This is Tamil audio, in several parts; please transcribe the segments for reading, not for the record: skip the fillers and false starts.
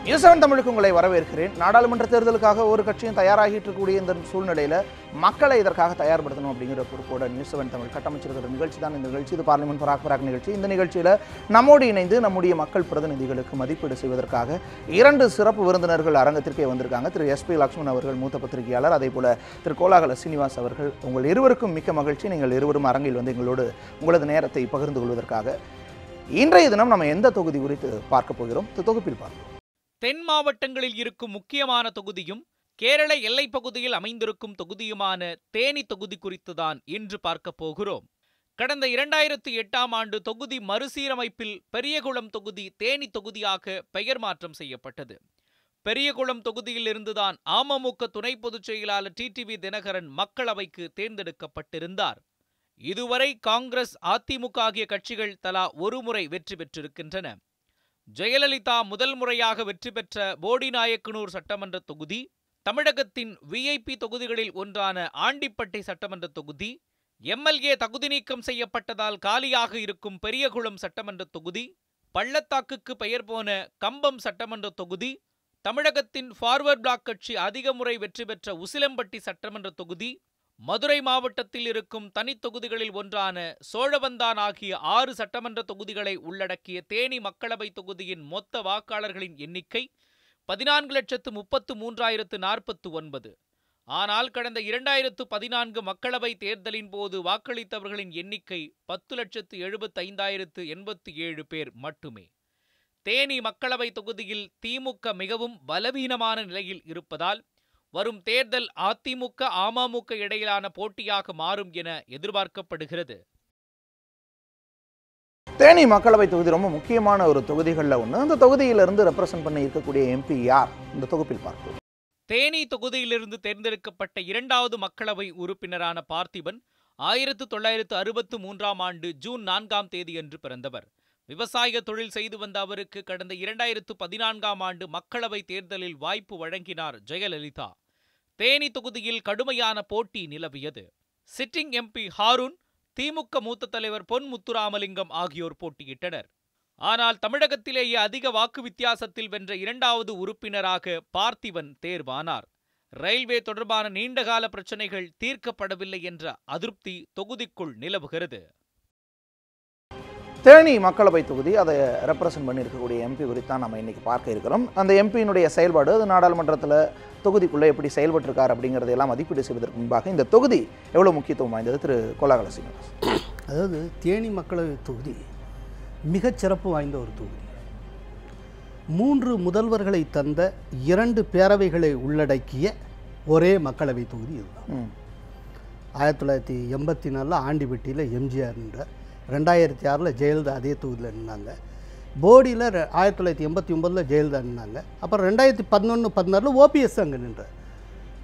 நியூஸ்7 தமிழுக்கு உங்களை வரவேற்கிறேன். நாடாளுமன்ற தேர்தலுக்காக ஒரு கட்சியும் தயாராகிட்டு இருக்கக்கூடிய இந்த சூழ்நிலையில் மக்களை இதற்காக தயார்படுத்தணும் அப்படிங்கிற பொறுப்போட நியூஸ்7 தமிழ் கட்டமைச்சிருக்கிற நிகழ்ச்சி தான் இந்த நிகழ்ச்சி. இது பார்லிமெண்ட் பராக் நிகழ்ச்சி. இந்த நிகழ்ச்சியில் நம்மோடு இணைந்து நம்முடைய மக்கள் பிரதிநிதிகளுக்கு மதிப்பீடு செய்வதற்காக 2 சிறப்பு விருந்தினர்கள் அரங்கத்திற்கே வந்திருக்காங்க. திரு SP லக்ஷ்மண் அவர்கள் மூத்த பத்திரிகையாளர், அதே போல திரு கோலாகல சீனிவாஸ் அவர்கள். உங்கள் இருவருக்கும் மிக்க மகிழ்ச்சி. நீங்கள் இருவரும் அரங்கில் வந்து எங்களோடு உங்களது நேரத்தை பகிர்ந்து கொள்வதற்காக. இன்றைய தினம் நம்ம எந்த தொகுதி குறித்து பார்க்க போகிறோம்? தொகுப்பில் பார்ப்போம். தென் மாவட்டங்களில் இருக்கும் முக்கியமான தொகுதியும் கேரள எல்லைப் பகுதியில் அமைந்திருக்கும் தொகுதியுமான தேனி தொகுதி குறித்துதான் இன்று பார்க்க போகிறோம். கடந்த 2008ஆம் ஆண்டு தொகுதி மறுசீரமைப்பில் பெரியகுளம் தொகுதி தேனி தொகுதியாக பெயர் மாற்றம் செய்யப்பட்டது. பெரியகுளம் தொகுதியில் இருந்துதான் அமமுக துணை பொதுச் செயலாளர் TTV தினகரன் மக்களவைக்கு தேர்ந்தெடுக்கப்பட்டிருந்தார். இதுவரை காங்கிரஸ், அதிமுக ஆகிய கட்சிகள் தலா ஒரு முறை வெற்றி பெற்றிருக்கின்றன. ஜெயலலிதா முதல் முறையாக வெற்றி பெற்ற போடிநாயக்கனூர் சட்டமன்ற தொகுதி, தமிழகத்தின் VIP தொகுதிகளில் ஒன்றான ஆண்டிப்பட்டை சட்டமன்ற தொகுதி, MLA தகுதி நீக்கம் செய்யப்பட்டதால் காலியாக இருக்கும் பெரியகுளம் சட்டமன்ற தொகுதி, பள்ளத்தாக்குக்கு பெயர் போன கம்பம் சட்டமன்ற தொகுதி, தமிழகத்தின் ஃபார்வர்ட் பிளாக் கட்சி அதிக முறை வெற்றி பெற்ற உசிலம்பட்டி சட்டமன்ற தொகுதி, மதுரை மாவட்டத்தில் இருக்கும் தனி தொகுதிகளில் ஒன்றான சோழவந்தான் ஆகிய 6 சட்டமன்ற தொகுதிகளை உள்ளடக்கிய தேனி மக்களவை தொகுதியின் மொத்த வாக்காளர்களின் எண்ணிக்கை 14,33,049. ஆனால் கடந்த 2014 மக்களவை தேர்தலின் போது வாக்களித்தவர்களின் எண்ணிக்கை 10,75,087 பேர் மட்டுமே. தேனி மக்களவை தொகுதியில் திமுக மிகவும் பலவீனமான நிலையில் இருப்பதால் வரும் தேர்தல் அதிமுக அமமுக இடையிலான போட்டியாக மாறும் என எதிர்பார்க்கப்படுகிறது. தேனி மக்களவை தொகுதி ரொம்ப முக்கியமான ஒரு தொகுதிகளில் ஒன்று. அந்த தொகுதியிலிருந்து ரெப்ரசன்ட் பண்ணி இருக்கக்கூடிய MP யார்? இந்த தொகுப்பில் பார்ப்போம். தேனி தொகுதியிலிருந்து தேர்ந்தெடுக்கப்பட்ட 2வது மக்களவை உறுப்பினரான பார்த்திபன் 1963ஆம் ஆண்டு ஜூன் 4ஆம் தேதியன்று பிறந்தவர். விவசாய தொழில் செய்து வந்த அவருக்கு கடந்த 2014ஆம் ஆண்டு மக்களவை தேர்தலில் வாய்ப்பு வழங்கினார் ஜெயலலிதா. தேனி தொகுதியில் கடுமையான போட்டி நிலவியது. சிட்டிங் MP ஹாரூன், திமுக மூத்த தலைவர் பொன் முத்துராமலிங்கம் ஆகியோர் போட்டியிட்டனர். ஆனால் தமிழகத்திலேயே அதிக வாக்கு வித்தியாசத்தில் வென்ற 2வது உறுப்பினராக பார்த்திபன் தேர்வானார். ரயில்வே தொடர்பான நீண்டகால பிரச்சினைகள் தீர்க்கப்படவில்லை என்ற அதிருப்தி தொகுதிக்குள் நிலவுகிறது. தேனி மக்களவை தொகுதி, அதை ரெப்ரசன்ட் பண்ணியிருக்கக்கூடிய MP குறித்தான் நம்ம இன்னைக்கு பார்க்க இருக்கிறோம். அந்த MPயினுடைய செயல்பாடு, அது நாடாளுமன்றத்தில் தொகுதிக்குள்ளே எப்படி செயல்பட்டிருக்கார் அப்படிங்கிறதையெல்லாம் மதிப்பீடு செய்வதற்கு முன்பாக இந்த தொகுதி எவ்வளோ முக்கியத்துவம் வாய்ந்தது? திரு கோலாகல சீனிவாஸ். அதாவது தேனி மக்களவை தொகுதி மிகச்சிறப்பு வாய்ந்த ஒரு தொகுதி. 3 முதல்வர்களை தந்த 2 பேரவைகளை உள்ளடக்கிய ஒரே மக்களவை தொகுதி இதுதான். 1984 ஆண்டிப்பட்டியில் எம்ஜிஆர் நின்றார். 2006 ஜெயலலிதா அதே தொகுதியில் நின்னாங்க. போடியில் 1989 ஜெயலலிதா நின்னாங்க. அப்புறம் 2011-16 OPS அங்கே நின்றார்.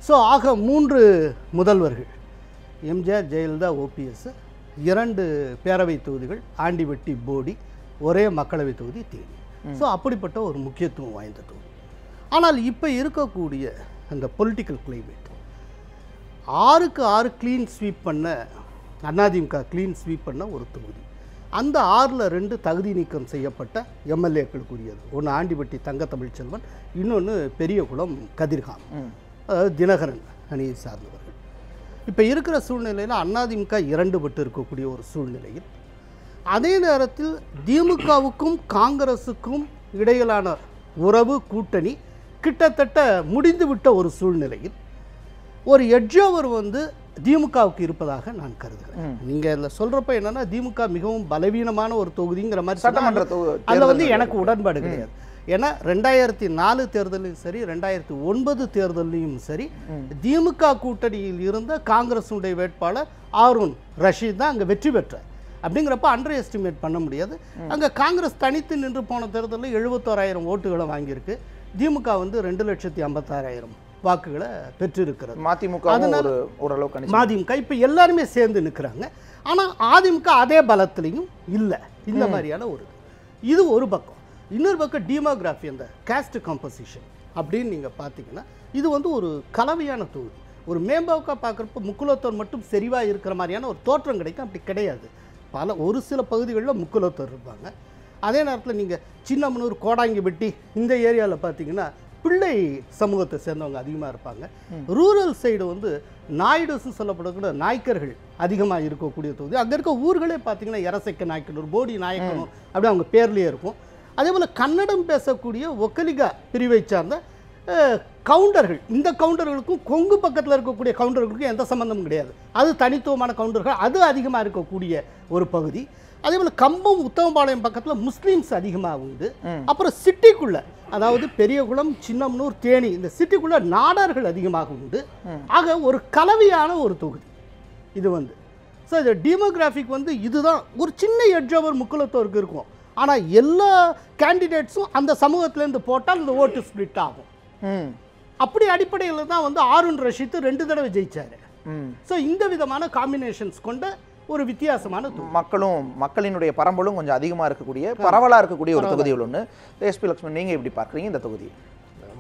ஸோ ஆக 3 முதல்வர்கள், எம்ஜிஆர், ஜெயலலிதா, OPS, 2 பேரவை தொகுதிகள் ஆண்டிப்பட்டி, போடி, ஒரே மக்களவை தொகுதி தேனி. ஸோ அப்படிப்பட்ட ஒரு முக்கியத்துவம் வாய்ந்த தொகுதி. ஆனால் இப்போ இருக்கக்கூடிய அந்த பொலிட்டிக்கல் கிளைமேட் 6க்கு 6 க்ளீன் ஸ்வீப் பண்ண அதிமுக க்ளீன் ஸ்வீப் பண்ண ஒரு தொகுதி. அந்த 6ல் 2 தகுதி நீக்கம் செய்யப்பட்ட MLAக்களுக்குரியது. ஒன்று ஆண்டிப்பட்டி தங்க தமிழ்ச்செல்வன், இன்னொன்று பெரியகுளம் கதிர்காம், அதாவது தினகரன் அணியை சார்ந்தவர்கள். இப்போ இருக்கிற சூழ்நிலையில் அதிமுக 2 பட்டு இருக்கக்கூடிய ஒரு சூழ்நிலையில், அதே நேரத்தில் திமுகவுக்கும் காங்கிரஸுக்கும் இடையிலான உறவு கூட்டணி கிட்டத்தட்ட முடிந்துவிட்ட ஒரு சூழ்நிலையில் ஒரு எட்ஜோவர் வந்து திமுகவுக்கு இருப்பதாக நான் கருதுகிறேன். நீங்கள் இதில் சொல்கிறப்ப என்னென்னா, திமுக மிகவும் பலவீனமான ஒரு தொகுதிங்கிற மாதிரி சட்டமன்ற அதில் வந்து எனக்கு உடன்பாடு கிடையாது. ஏன்னா 2004 தேர்தலையும் சரி, 2009 தேர்தலையும் சரி, திமுக கூட்டணியில் இருந்த காங்கிரஸுடைய வேட்பாளர் ஹாரூன் ரஷீத் தான் அங்கே வெற்றி பெற்றார். அப்படிங்கிறப்ப அண்டர் எஸ்டிமேட் பண்ண முடியாது. அங்கே காங்கிரஸ் தனித்து நின்று போன தேர்தலில் 71,000 ஓட்டுகளை வாங்கியிருக்கு. திமுக வந்து 2,56,000 வாக்குகளை பெற்றிருக்கிறது. மதிமுக இப்போ எல்லாருமே சேர்ந்து நிற்கிறாங்க. ஆனால் அதிமுக அதே பலத்திலையும் இல்லை. இந்த மாதிரியான இது ஒரு பக்கம். இன்னொரு பக்கம் டீமோகிராஃபி, அந்த காஸ்ட் கம்போசிஷன் அப்படின்னு நீங்கள் பார்த்தீங்கன்னா, இது வந்து ஒரு கலவையான தொகுதி. ஒரு மேம்போக்காக பார்க்குறப்ப முக்குலத்தோர் மட்டும் செறிவாக இருக்கிற மாதிரியான ஒரு தோற்றம் கிடைக்கும். அப்படி கிடையாது. ஒரு சில பகுதிகளில் முக்குலத்தோர் இருப்பாங்க. அதே நேரத்தில் நீங்கள் சின்னமனூர், கோடாங்கிப்பட்டி இந்த ஏரியாவில் பார்த்தீங்கன்னா பிள்ளை சமூகத்தை சேர்ந்தவங்க அதிகமாக இருப்பாங்க. ரூரல் சைடு வந்து நாயுடுஸ்ன்னு சொல்லப்படக்கூடிய நாய்க்கர்கள் அதிகமாக இருக்கக்கூடிய தொகுதி. அங்கே இருக்க ஊர்களே பார்த்தீங்கன்னா எரசைக்க நாய்க்கனூர், போடி நாயக்கனூர் அப்படி அவங்க பேர்லேயே இருக்கும். அதே போல் கன்னடம் பேசக்கூடிய ஒக்கலிகா பிரிவை சார்ந்த கவுண்டர்கள், இந்த கவுண்டர்களுக்கும் கொங்கு பக்கத்தில் இருக்கக்கூடிய கவுண்டர்களுக்கும் எந்த சம்பந்தமும் கிடையாது. அது தனித்துவமான கவுண்டர்கள், அது அதிகமாக இருக்கக்கூடிய ஒரு பகுதி. அதே போல் கம்பம், உத்தமபாளையம் பக்கத்தில் முஸ்லீம்ஸ் அதிகமாக உண்டு. அப்புறம் சிட்டிக்குள்ளே, அதாவது பெரியகுளம், சின்னமனூர், தேனி இந்த சிட்டிக்குள்ளே நாடார்கள் அதிகமாக உண்டு. ஆக ஒரு கலவையான ஒரு தொகுதி இது வந்து. ஸோ இது டெமோகிராஃபிக் வந்து இதுதான். ஒரு சின்ன எட்ஜ் ஓவர் முக்குலத்தோருக்கு இருக்கும். ஆனால் எல்லா கேண்டிடேட்ஸும் அந்த சமூகத்திலேருந்து போட்டால் இந்த ஓட்டு ஸ்பிளிட் ஆகும். அப்படி அடிப்படையில் தான் வந்து ஆருண் ரஷீத் 2 தடவை ஜெயிச்சாரு. ஸோ இந்த விதமான காம்பினேஷன்ஸ் கொண்ட ஒரு வித்தியாசமான மக்களினுடைய பரம்பலும் கொஞ்சம் அதிகமாக இருக்கக்கூடிய, பரவலாக இருக்கக்கூடிய ஒரு தொகுதிகள் ஒன்று. எஸ்பி லக்ஷ்மன், நீங்கள் எப்படி பார்க்குறீங்க இந்த தொகுதி?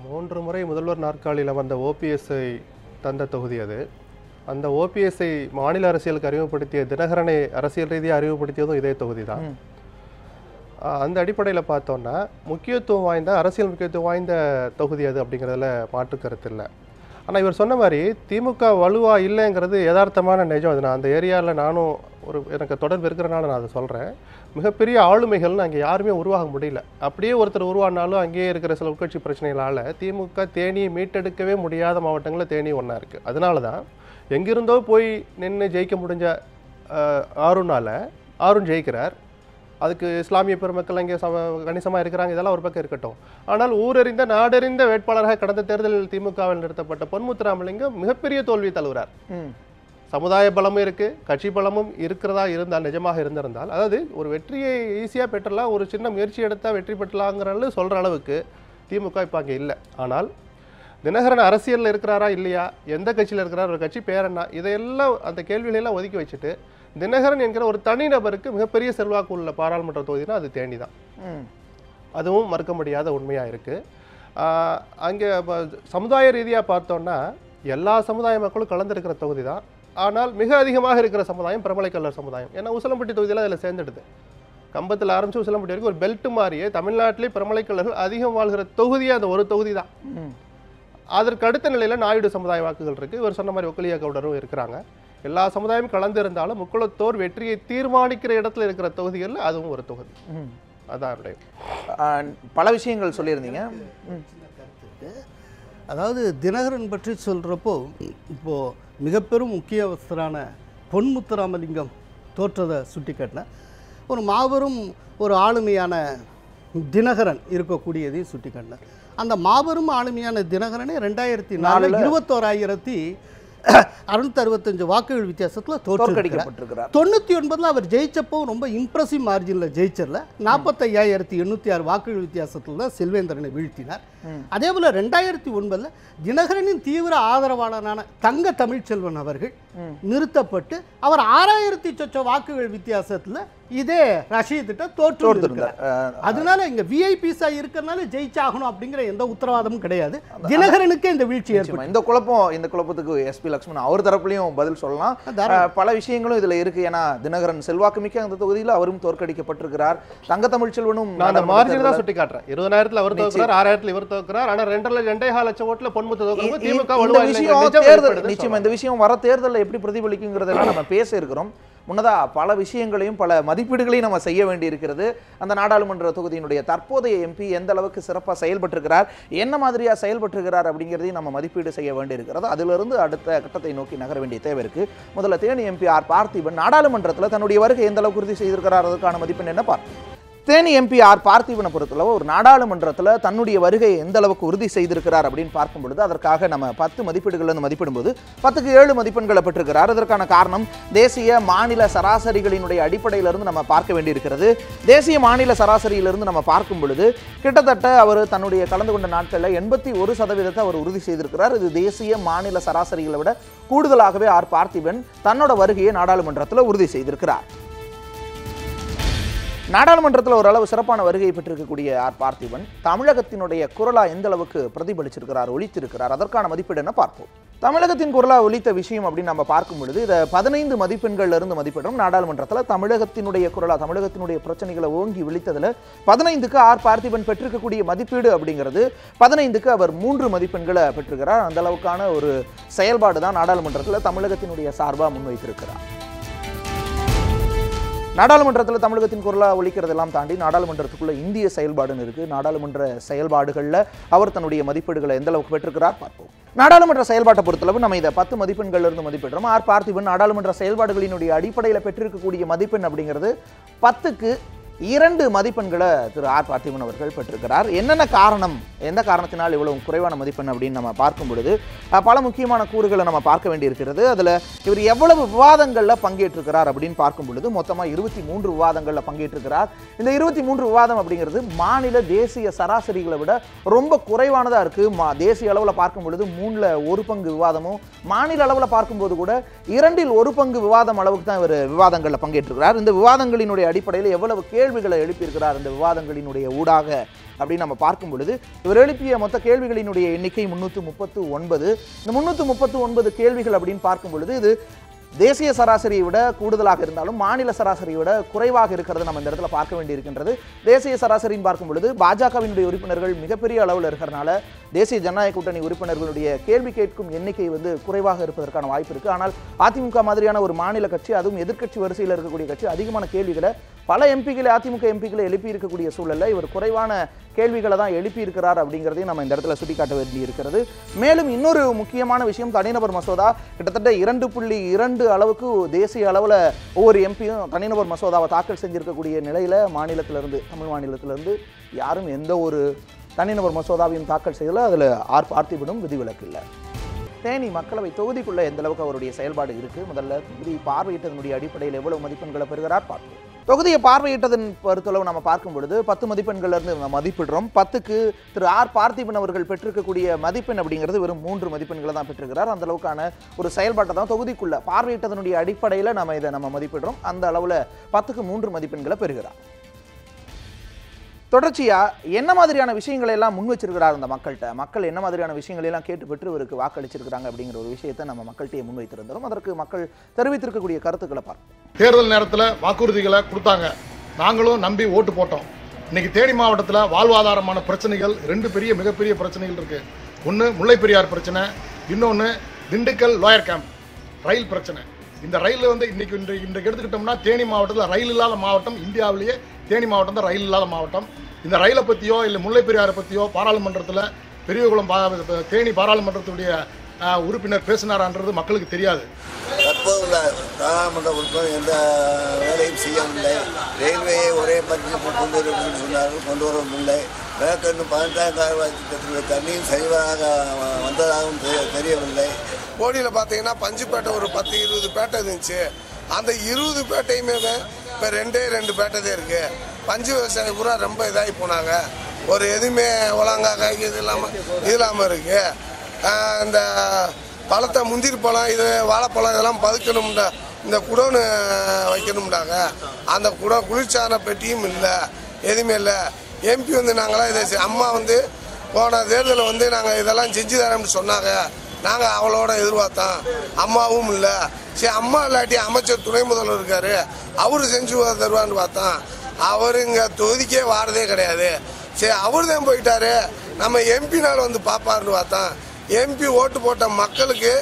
3 முறை முதல்வர் நாற்காலியில் வந்த ஓபிஎஸ்ஐ தந்த தொகுதி அது. அந்த ஓபிஎஸ்ஐ மாநில அரசியலுக்கு அறிமுகப்படுத்திய தினகரனை அரசியல் ரீதியாக அறிமுகப்படுத்தியதும் இதே தொகுதி தான். அந்த அடிப்படையில் பார்த்தோன்னா முக்கியத்துவம் வாய்ந்த, அரசியல் முக்கியத்துவம் வாய்ந்த தொகுதி அது அப்படிங்கிறதுல மாற்று கருத்து இல்லை. ஆனால் இவர் சொன்ன மாதிரி திமுக வலுவாக இல்லைங்கிறது யதார்த்தமான நிஜம். அது நான் அந்த ஏரியாவில் நானும் எனக்கு தொடர்பு இருக்கிறனால நான் அதை சொல்கிறேன். மிகப்பெரிய ஆளுமைகள்னு அங்கே யாருமே உருவாக முடியல. அப்படியே ஒருத்தர் உருவானாலும் அங்கேயே இருக்கிற சில உட்கட்சி பிரச்சனைகளால் திமுக தேனியை மீட்டெடுக்கவே முடியாத மாவட்டங்களில் தேனி ஒன்றா இருக்குது. அதனால தான் எங்கிருந்தோ போய் நின்று ஜெயிக்க முடிஞ்ச ஆருண் ஜெயிக்கிறார். அதுக்கு இஸ்லாமிய பெருமக்கள் அங்கே கணிசமாக இருக்கிறாங்க. இதெல்லாம் ஒரு பக்கம் இருக்கட்டும். ஆனால் ஊரறிந்த நாடறிந்த வேட்பாளராக கடந்த தேர்தலில் திமுகவில் நிறுத்தப்பட்ட பொன்முத்துராமலிங்கம் மிகப்பெரிய தோல்வி தழுவுறார். சமுதாய பலமும் இருக்குது, கட்சி பலமும் இருக்கிறதா இருந்தால், நிஜமாக இருந்திருந்தால், அதாவது ஒரு வெற்றியை ஈஸியாக பெற்றலாம், ஒரு சின்ன முயற்சி எடுத்தால் வெற்றி பெற்றலாங்கிறது சொல்கிற அளவுக்கு திமுக இப்போ அங்கே இல்லை. ஆனால் தினகரன் அரசியலில் இருக்கிறாரா இல்லையா, எந்த கட்சியில் இருக்கிறார், ஒரு கட்சி பேர் என்ன, இதையெல்லாம் அந்த கேள்விகளெல்லாம் ஒதுக்கி வச்சுட்டு தினகரன் என்கிற ஒரு தனிநபருக்கு மிகப்பெரிய செல்வாக்கு உள்ள பாராளுமன்ற தொகுதினா அது தேனி தான். அதுவும் மறுக்க முடியாத உண்மையாக இருக்குது. அங்கே சமுதாய ரீதியாக பார்த்தோன்னா எல்லா சமுதாய மக்களும் கலந்துருக்கிற தொகுதி தான். ஆனால் மிக அதிகமாக இருக்கிற சமுதாயம் பிரமலைக்கல்லர் சமுதாயம். ஏன்னா உசிலம்பட்டி தொகுதியில் அதில் சேர்ந்துடுது. கம்பத்தில் ஆரம்பித்து உசிலம்பட்டி வரைக்கும் ஒரு பெல்ட் மாதிரியே தமிழ்நாட்டிலே பிரமலைக்கல்லர்கள் அதிகம் வாழ்கிற தொகுதியாக அந்த ஒரு தொகுதி தான். அதற்கு அடுத்த நிலையில் நாயுடு சமுதாய வாக்குகள் இருக்குது. இவர் சொன்ன மாதிரி ஒக்கலியா கவுடரும் இருக்கிறாங்க. எல்லா சமுதாயமும் கலந்து இருந்தாலும் முக்குளத்தோர் வெற்றியை தீர்மானிக்கிற இடத்துல இருக்கிற தொகுதிகளில் அதுவும் ஒரு தொகுதி. அதான் பல விஷயங்கள் சொல்லியிருந்தீங்க. அதாவது தினகரன் பற்றி சொல்கிறப்போ இப்போது மிகப்பெரும் முக்கியஸ்தரான பொன்முத்துராமலிங்கம் தோற்றதை சுட்டி காட்டின ஒரு மாபெரும் ஒரு ஆளுமையான தினகரன் இருக்கக்கூடியதையும் சுட்டி காட்டினார். அந்த மாபெரும் ஆளுமையான தினகரனே 2004 21,665 வாக்குகள் வித்தியாசத்தில் தோற்கடிக்கப்பட்டிருக்கிறார். 99 அவர் ஜெயிச்சப்போ ரொம்ப இம்ப்ரெசிவ் மார்ஜினில் ஜெயிச்சரில் 45,806 வாக்குகள் வித்தியாசத்தில் தான் செல்வேந்திரனை வீழ்த்தினார். அதே போல் 2009 தினகரனின் தீவிர ஆதரவாளரான தங்க தமிழ்ச்செல்வன் அவர்கள் நிறுத்தப்பட்டு அவர் 6,000 சொச்ச வாக்குகள் வித்தியாசத்தில் இதே ரஷீத்திட்ட தோற்றுருக்கிறார். அதனால இங்க விஐபிஸா இருக்கிறதுனால ஜெயிச்சாகணும் அப்படிங்கிற எந்த உத்தரவாதமும் கிடையாது. தினகரனுக்கே இந்த வீழ்ச்சி ஏற்படும். இந்த குழப்பத்துக்கு எஸ்பி லக்ஷ்மன் அவர் தரப்புலையும் பதில் சொல்லலாம். பல விஷயங்களும் இதுல இருக்கு. ஏன்னா தினகரன் செல்வாக்குமிக்க அந்த தொகுதியில் அவரும் தோற்கடிக்கப்பட்டிருக்கிறார். தங்க தமிழ்ச்செல்வனும் மார்ஜின் தான் சுட்டி காட்டுறேன். 20,000 அவர் தோற்கிறார், 6,000 இவர் தோற்கிறார். ஆனா 2,5 லட்சம் ஓட்டுல பொன்முத்து தோற்கிறது. திமுக நிச்சயமா இந்த விஷயம் வர தேர்தலில் எப்படி பிரதிபலிக்குங்கிறதெல்லாம் நம்ம பேச இருக்கிறோம். முன்னதாக பல விஷயங்களையும் பல மதிப்பீடுகளையும் நம்ம செய்ய வேண்டி இருக்கிறது. அந்த நாடாளுமன்ற தொகுதியினுடைய தற்போதைய எம்பி எந்த அளவுக்கு சிறப்பாக செயல்பட்டிருக்கிறார், என்ன மாதிரியாக செயல்பட்டிருக்கிறார் அப்படிங்கிறதையும் நம்ம மதிப்பீடு செய்ய வேண்டி இருக்கிறது. அதிலிருந்து அடுத்த கட்டத்தை நோக்கி நகர வேண்டிய தேவை இருக்கு. முதல்ல தேனி எம்பி ஆர் பார்த்திபன் நாடாளுமன்றத்தில் தன்னுடைய வருகை எந்த அளவுக்கு உறுதி செய்திருக்கிறார், அதுக்கான மதிப்பெண் என்ன பார்ப்போம். தேனி எம்பி ஆர் பார்த்திபனை பொறுத்தளவு ஒரு நாடாளுமன்றத்தில் தன்னுடைய வருகை எந்த அளவுக்கு உறுதி செய்திருக்கிறார் அப்படின்னு பார்க்கும் பொழுது அதற்காக நம்ம 10 மதிப்பீடுகள் மதிப்பிடும்போது 10க்கு 7 மதிப்பெண்களை பெற்றிருக்கிறார். அதற்கான காரணம் தேசிய மாநில சராசரிகளினுடைய அடிப்படையிலிருந்து நம்ம பார்க்க வேண்டியிருக்கிறது. தேசிய மாநில சராசரியிலிருந்து நம்ம பார்க்கும் பொழுது கிட்டத்தட்ட அவர் தன்னுடைய கலந்து கொண்ட நாட்களில் 81% அவர் உறுதி செய்திருக்கிறார். இது தேசிய மாநில சராசரிகளை விட கூடுதலாகவே ஆர் பார்த்திபன் தன்னோட வருகையை நாடாளுமன்றத்தில் உறுதி செய்திருக்கிறார். நாடாளுமன்றத்தில் ஓரளவு சிறப்பான வருகை பெற்றிருக்கக்கூடிய ஆர் பார்த்திபன் தமிழகத்தினுடைய குரலா எந்த அளவுக்கு பிரதிபலிச்சிருக்கிறார், ஒலித்திருக்கிறார், அதற்கான மதிப்பீடு என்ன பார்ப்போம். தமிழகத்தின் குரலா ஒலித்த விஷயம் அப்படின்னு நம்ம பார்க்கும் பொழுது இதை 15 மதிப்பெண்கள்ல இருந்து மதிப்பிடுறோம். நாடாளுமன்றத்தில் தமிழகத்தினுடைய குரலா, தமிழகத்தினுடைய பிரச்சனைகளை ஓங்கி விழித்ததுல 15க்கு ஆர் பார்த்திபன் பெற்றிருக்கக்கூடிய மதிப்பீடு அப்படிங்கிறது 15க்கு அவர் 3 மதிப்பெண்களை பெற்றிருக்கிறார். அந்த அளவுக்கான ஒரு செயல்பாடு தான் நாடாளுமன்றத்தில் தமிழகத்தினுடைய சார்பாக முன்வைத்திருக்கிறார். நாடாளுமன்றத்தில் தமிழகத்தின் குரலா ஒலிக்கிறதெல்லாம் தாண்டி நாடாளுமன்றத்துக்குள்ள இந்திய செயல்பாடுன்னு இருக்கு. நாடாளுமன்ற செயல்பாடுகளில் அவர் தன்னுடைய மதிப்பீடுகளை எந்த அளவுக்கு பெற்றிருக்கிறார் பார்ப்போம். நாடாளுமன்ற செயல்பாட்டை பொறுத்தளவு நம்ம இதை 10 மதிப்பெண்கள் இருந்து மதிப்பிடுறோம். ஆர் பார்த்திபன் நாடாளுமன்ற செயல்பாடுகளினுடைய அடிப்படையில் பெற்றிருக்கக்கூடிய மதிப்பெண் அப்படிங்கிறது 10க்கு 2 மதிப்பெண்களை திரு ஆர் பார்த்திபன் அவர்கள் பெற்றிருக்கிறார். என்னென்ன காரணம், எந்த காரணத்தினால் இவ்வளவு குறைவான மதிப்பெண் அப்படின்னு நம்ம பார்க்கும் பொழுது பல முக்கியமான கூறுகளை நம்ம பார்க்க வேண்டியிருக்கிறது. அதில் இவர் எவ்வளவு விவாதங்களில் பங்கேற்றிருக்கிறார் அப்படின்னு பார்க்கும் பொழுது மொத்தமாக 23 விவாதங்களில் பங்கேற்றிருக்கிறார். இந்த 23 விவாதம் அப்படிங்கிறது மாநில தேசிய சராசரிகளை விட ரொம்ப குறைவானதாக இருக்குது. தேசிய அளவில் பார்க்கும் பொழுது 3ல் 1 பங்கு விவாதமும், மாநில அளவில் பார்க்கும்போது கூட 2ல் 1 பங்கு விவாதம் அளவுக்கு தான் இவர் விவாதங்களில் பங்கேற்றிருக்கிறார். இந்த விவாதங்களினுடைய அடிப்படையில் எவ்வளவு கேள்விகளை எழுப்பியிருக்கிறார் இந்த விவாதங்களினுடைய ஊடாக அப்படின்னு நம்ம பார்க்கும் பொழுது இவர் எழுப்பிய மொத்த கேள்விகளினுடைய எண்ணிக்கை 339. இந்த 339 கேள்விகள் அப்படின்னு பார்க்கும் பொழுது இது தேசிய சராசரியை விட கூடுதலாக இருந்தாலும் மாநில சராசரியை விட குறைவாக இருக்கிறது நம்ம இந்த இடத்துல பார்க்க வேண்டியிருக்கின்றது. தேசிய சராசரின்னு பார்க்கும் பொழுது பாஜகவினுடைய உறுப்பினர்கள் மிகப்பெரிய அளவில் இருக்கிறனால தேசிய ஜனநாயக கூட்டணி உறுப்பினர்களுடைய கேள்வி கேட்கும் எண்ணிக்கை குறைவாக இருப்பதற்கான வாய்ப்பு இருக்குது. ஆனால் அதிமுக மாதிரியான ஒரு மாநில கட்சி, அதுவும் எதிர்க்கட்சி வரிசையில் இருக்கக்கூடிய கட்சி, அதிகமான கேள்விகளை பல எம்பிக்களை, அதிமுக எம்பிக்களை எழுப்பி இருக்கக்கூடிய சூழலில் இவர் குறைவான கேள்விகளை தான் எழுப்பி இருக்கிறார் அப்படிங்கிறதையும் நம்ம இந்த இடத்துல சுட்டிக்காட்ட வேண்டி இருக்கிறது. மேலும் இன்னொரு முக்கியமான விஷயம், தனிநபர் மசோதா கிட்டத்தட்ட 2.2 அளவுக்கு தேசிய அளவில் ஒவ்வொரு எம்பியும் தனிநபர் மசோதாவை தாக்கல் செஞ்சிருக்கக்கூடிய நிலையில் மாநிலத்திலிருந்து, தமிழ் மாநிலத்திலிருந்து யாரும் எந்த ஒரு தனிநபர் மசோதாவையும் தாக்கல் செய்யல. அதில் ஆர் பார்த்திபனும் விதிவிலக்கு இல்லை. தேனி மக்களவை தொகுதிக்குள்ள எந்த அளவுக்கு அவருடைய செயல்பாடு இருக்கு, முதல்ல தொகுதி பார்வையிட்டதனுடைய அடிப்படையில் எவ்வளவு மதிப்பெண்களை பெறுகிறார் பார்ப்போம். தொகுதியை பார்வையிட்டதன் பொறுத்தளவு நம்ம பார்க்கும் பொழுது 10 மதிப்பெண்கள் இருந்து மதிப்பிடுறோம். 10க்கு திரு ஆர் பார்த்திபன் அவர்கள் பெற்றிருக்கக்கூடிய மதிப்பெண் அப்படிங்கிறது வெறும் 3 மதிப்பெண்களை தான் பெற்றிருக்கிறார். அந்த அளவுக்கான ஒரு செயல்பாட்டை தான் தொகுதிக்குள்ள பார்வையிட்டதனுடைய அடிப்படையில் நம்ம மதிப்பிடுறோம். அந்த அளவில் 10க்கு 3 மதிப்பெண்களை பெறுகிறார். தொடர்ச்சியா என்ன மாதிரியான விஷயங்களை எல்லாம் முன் வச்சிருக்கிறார் அந்த மக்கள்கிட்ட, மக்கள் என்ன மாதிரியான விஷயங்களை எல்லாம் கேட்டு பெற்று இவருக்கு வாக்களிச்சிருக்கிறாங்க அப்படிங்கிற ஒரு விஷயத்தை நம்ம மக்கள்கிட்ட முன்வைத்திருந்தோம். அதற்கு மக்கள் தெரிவித்திருக்கக்கூடிய கருத்துக்களை பார்ப்போம். தேர்தல் நேரத்தில் வாக்குறுதிகளை கொடுத்தாங்க, நாங்களும் நம்பி ஓட்டு போட்டோம். இன்னைக்கு தேனி மாவட்டத்தில் வாழ்வாதாரமான பிரச்சனைகள் 2 மிகப்பெரிய பிரச்சனைகள் இருக்கு. ஒன்று முல்லைப்பெரியார் பிரச்சனை, இன்னொன்று திண்டுக்கல் லோயர் கேம்ப் ரயில் பிரச்சனை. இந்த ரயில் இன்றைக்கு எடுத்துக்கிட்டோம்னா தேனி மாவட்டத்தில் ரயில் இல்லாத மாவட்டம் இந்தியாவிலேயே தேனி மாவட்டம் தான் ரயில் இல்லாத மாவட்டம். இந்த ரயிலை பற்றியோ இல்லை முல்லைப்பெரியாரை பற்றியோ பாராளுமன்றத்தில் பெரியகுளம் தேனி பாராளுமன்றத்துடைய உறுப்பினர் பேசினாரான்றது மக்களுக்கு தெரியாது. தற்போதுள்ள நாடாளுமன்ற உறுப்பினர் எந்த வேலையும் செய்யவில்லை. ரயில்வேயை ஒரே பட்ஜெட்டில் கொண்டு வருவதற்கு சொன்னார்கள், கொண்டு வரவில்லை. மேற்கொண்டு 18,000 திட்டத்தினுடைய தண்ணியும் சரிவாக வந்ததாகவும் தெரியவில்லை. போடியில் பார்த்தீங்கன்னா பஞ்சுப்பேட்டை ஒரு 10-20 பேட்டை இருந்துச்சு. அந்த 20 பேட்டையுமே இப்போ 2 பேட்டை தான் இருக்குது. பஞ்சு விவசாயி பூரா ரொம்ப இதாகி போனாங்க. ஒரு எதுவுமே ஒழுங்கா காய்க்கு இது இல்லாமல் இருக்குது. இந்த பழத்தை முந்திரி பழம், இது வாழைப்பழம் இதெல்லாம் பதுக்கணும்டா, இந்த குடோன்னு வைக்கணும்டாங்க. அந்த குளிர்சாதன பெட்டியும் இல்லை, எதுவுமே இல்லை. எம்பி நாங்களாம் இதை அம்மா போன தேர்தலில் நாங்கள் இதெல்லாம் செஞ்சு தரோம்னு சொன்னாங்க. நாங்கள் அவளோட எதிர்பார்த்தோம், அம்மாவும் இல்லை. சரி, அம்மா இல்லாட்டி அமைச்சர் துணை முதல்வர் இருக்காரு, அவரு செஞ்சு தருவான்னு பார்த்தோம். அவர் இங்கே தொகுதிக்கே வாரதே கிடையாது. சரி, அவர் தான் போயிட்டாரு, நம்ம எம்பினால் பார்ப்பாருன்னு பார்த்தோம். எம்பி ஓட்டு போட்ட மக்களுக்கு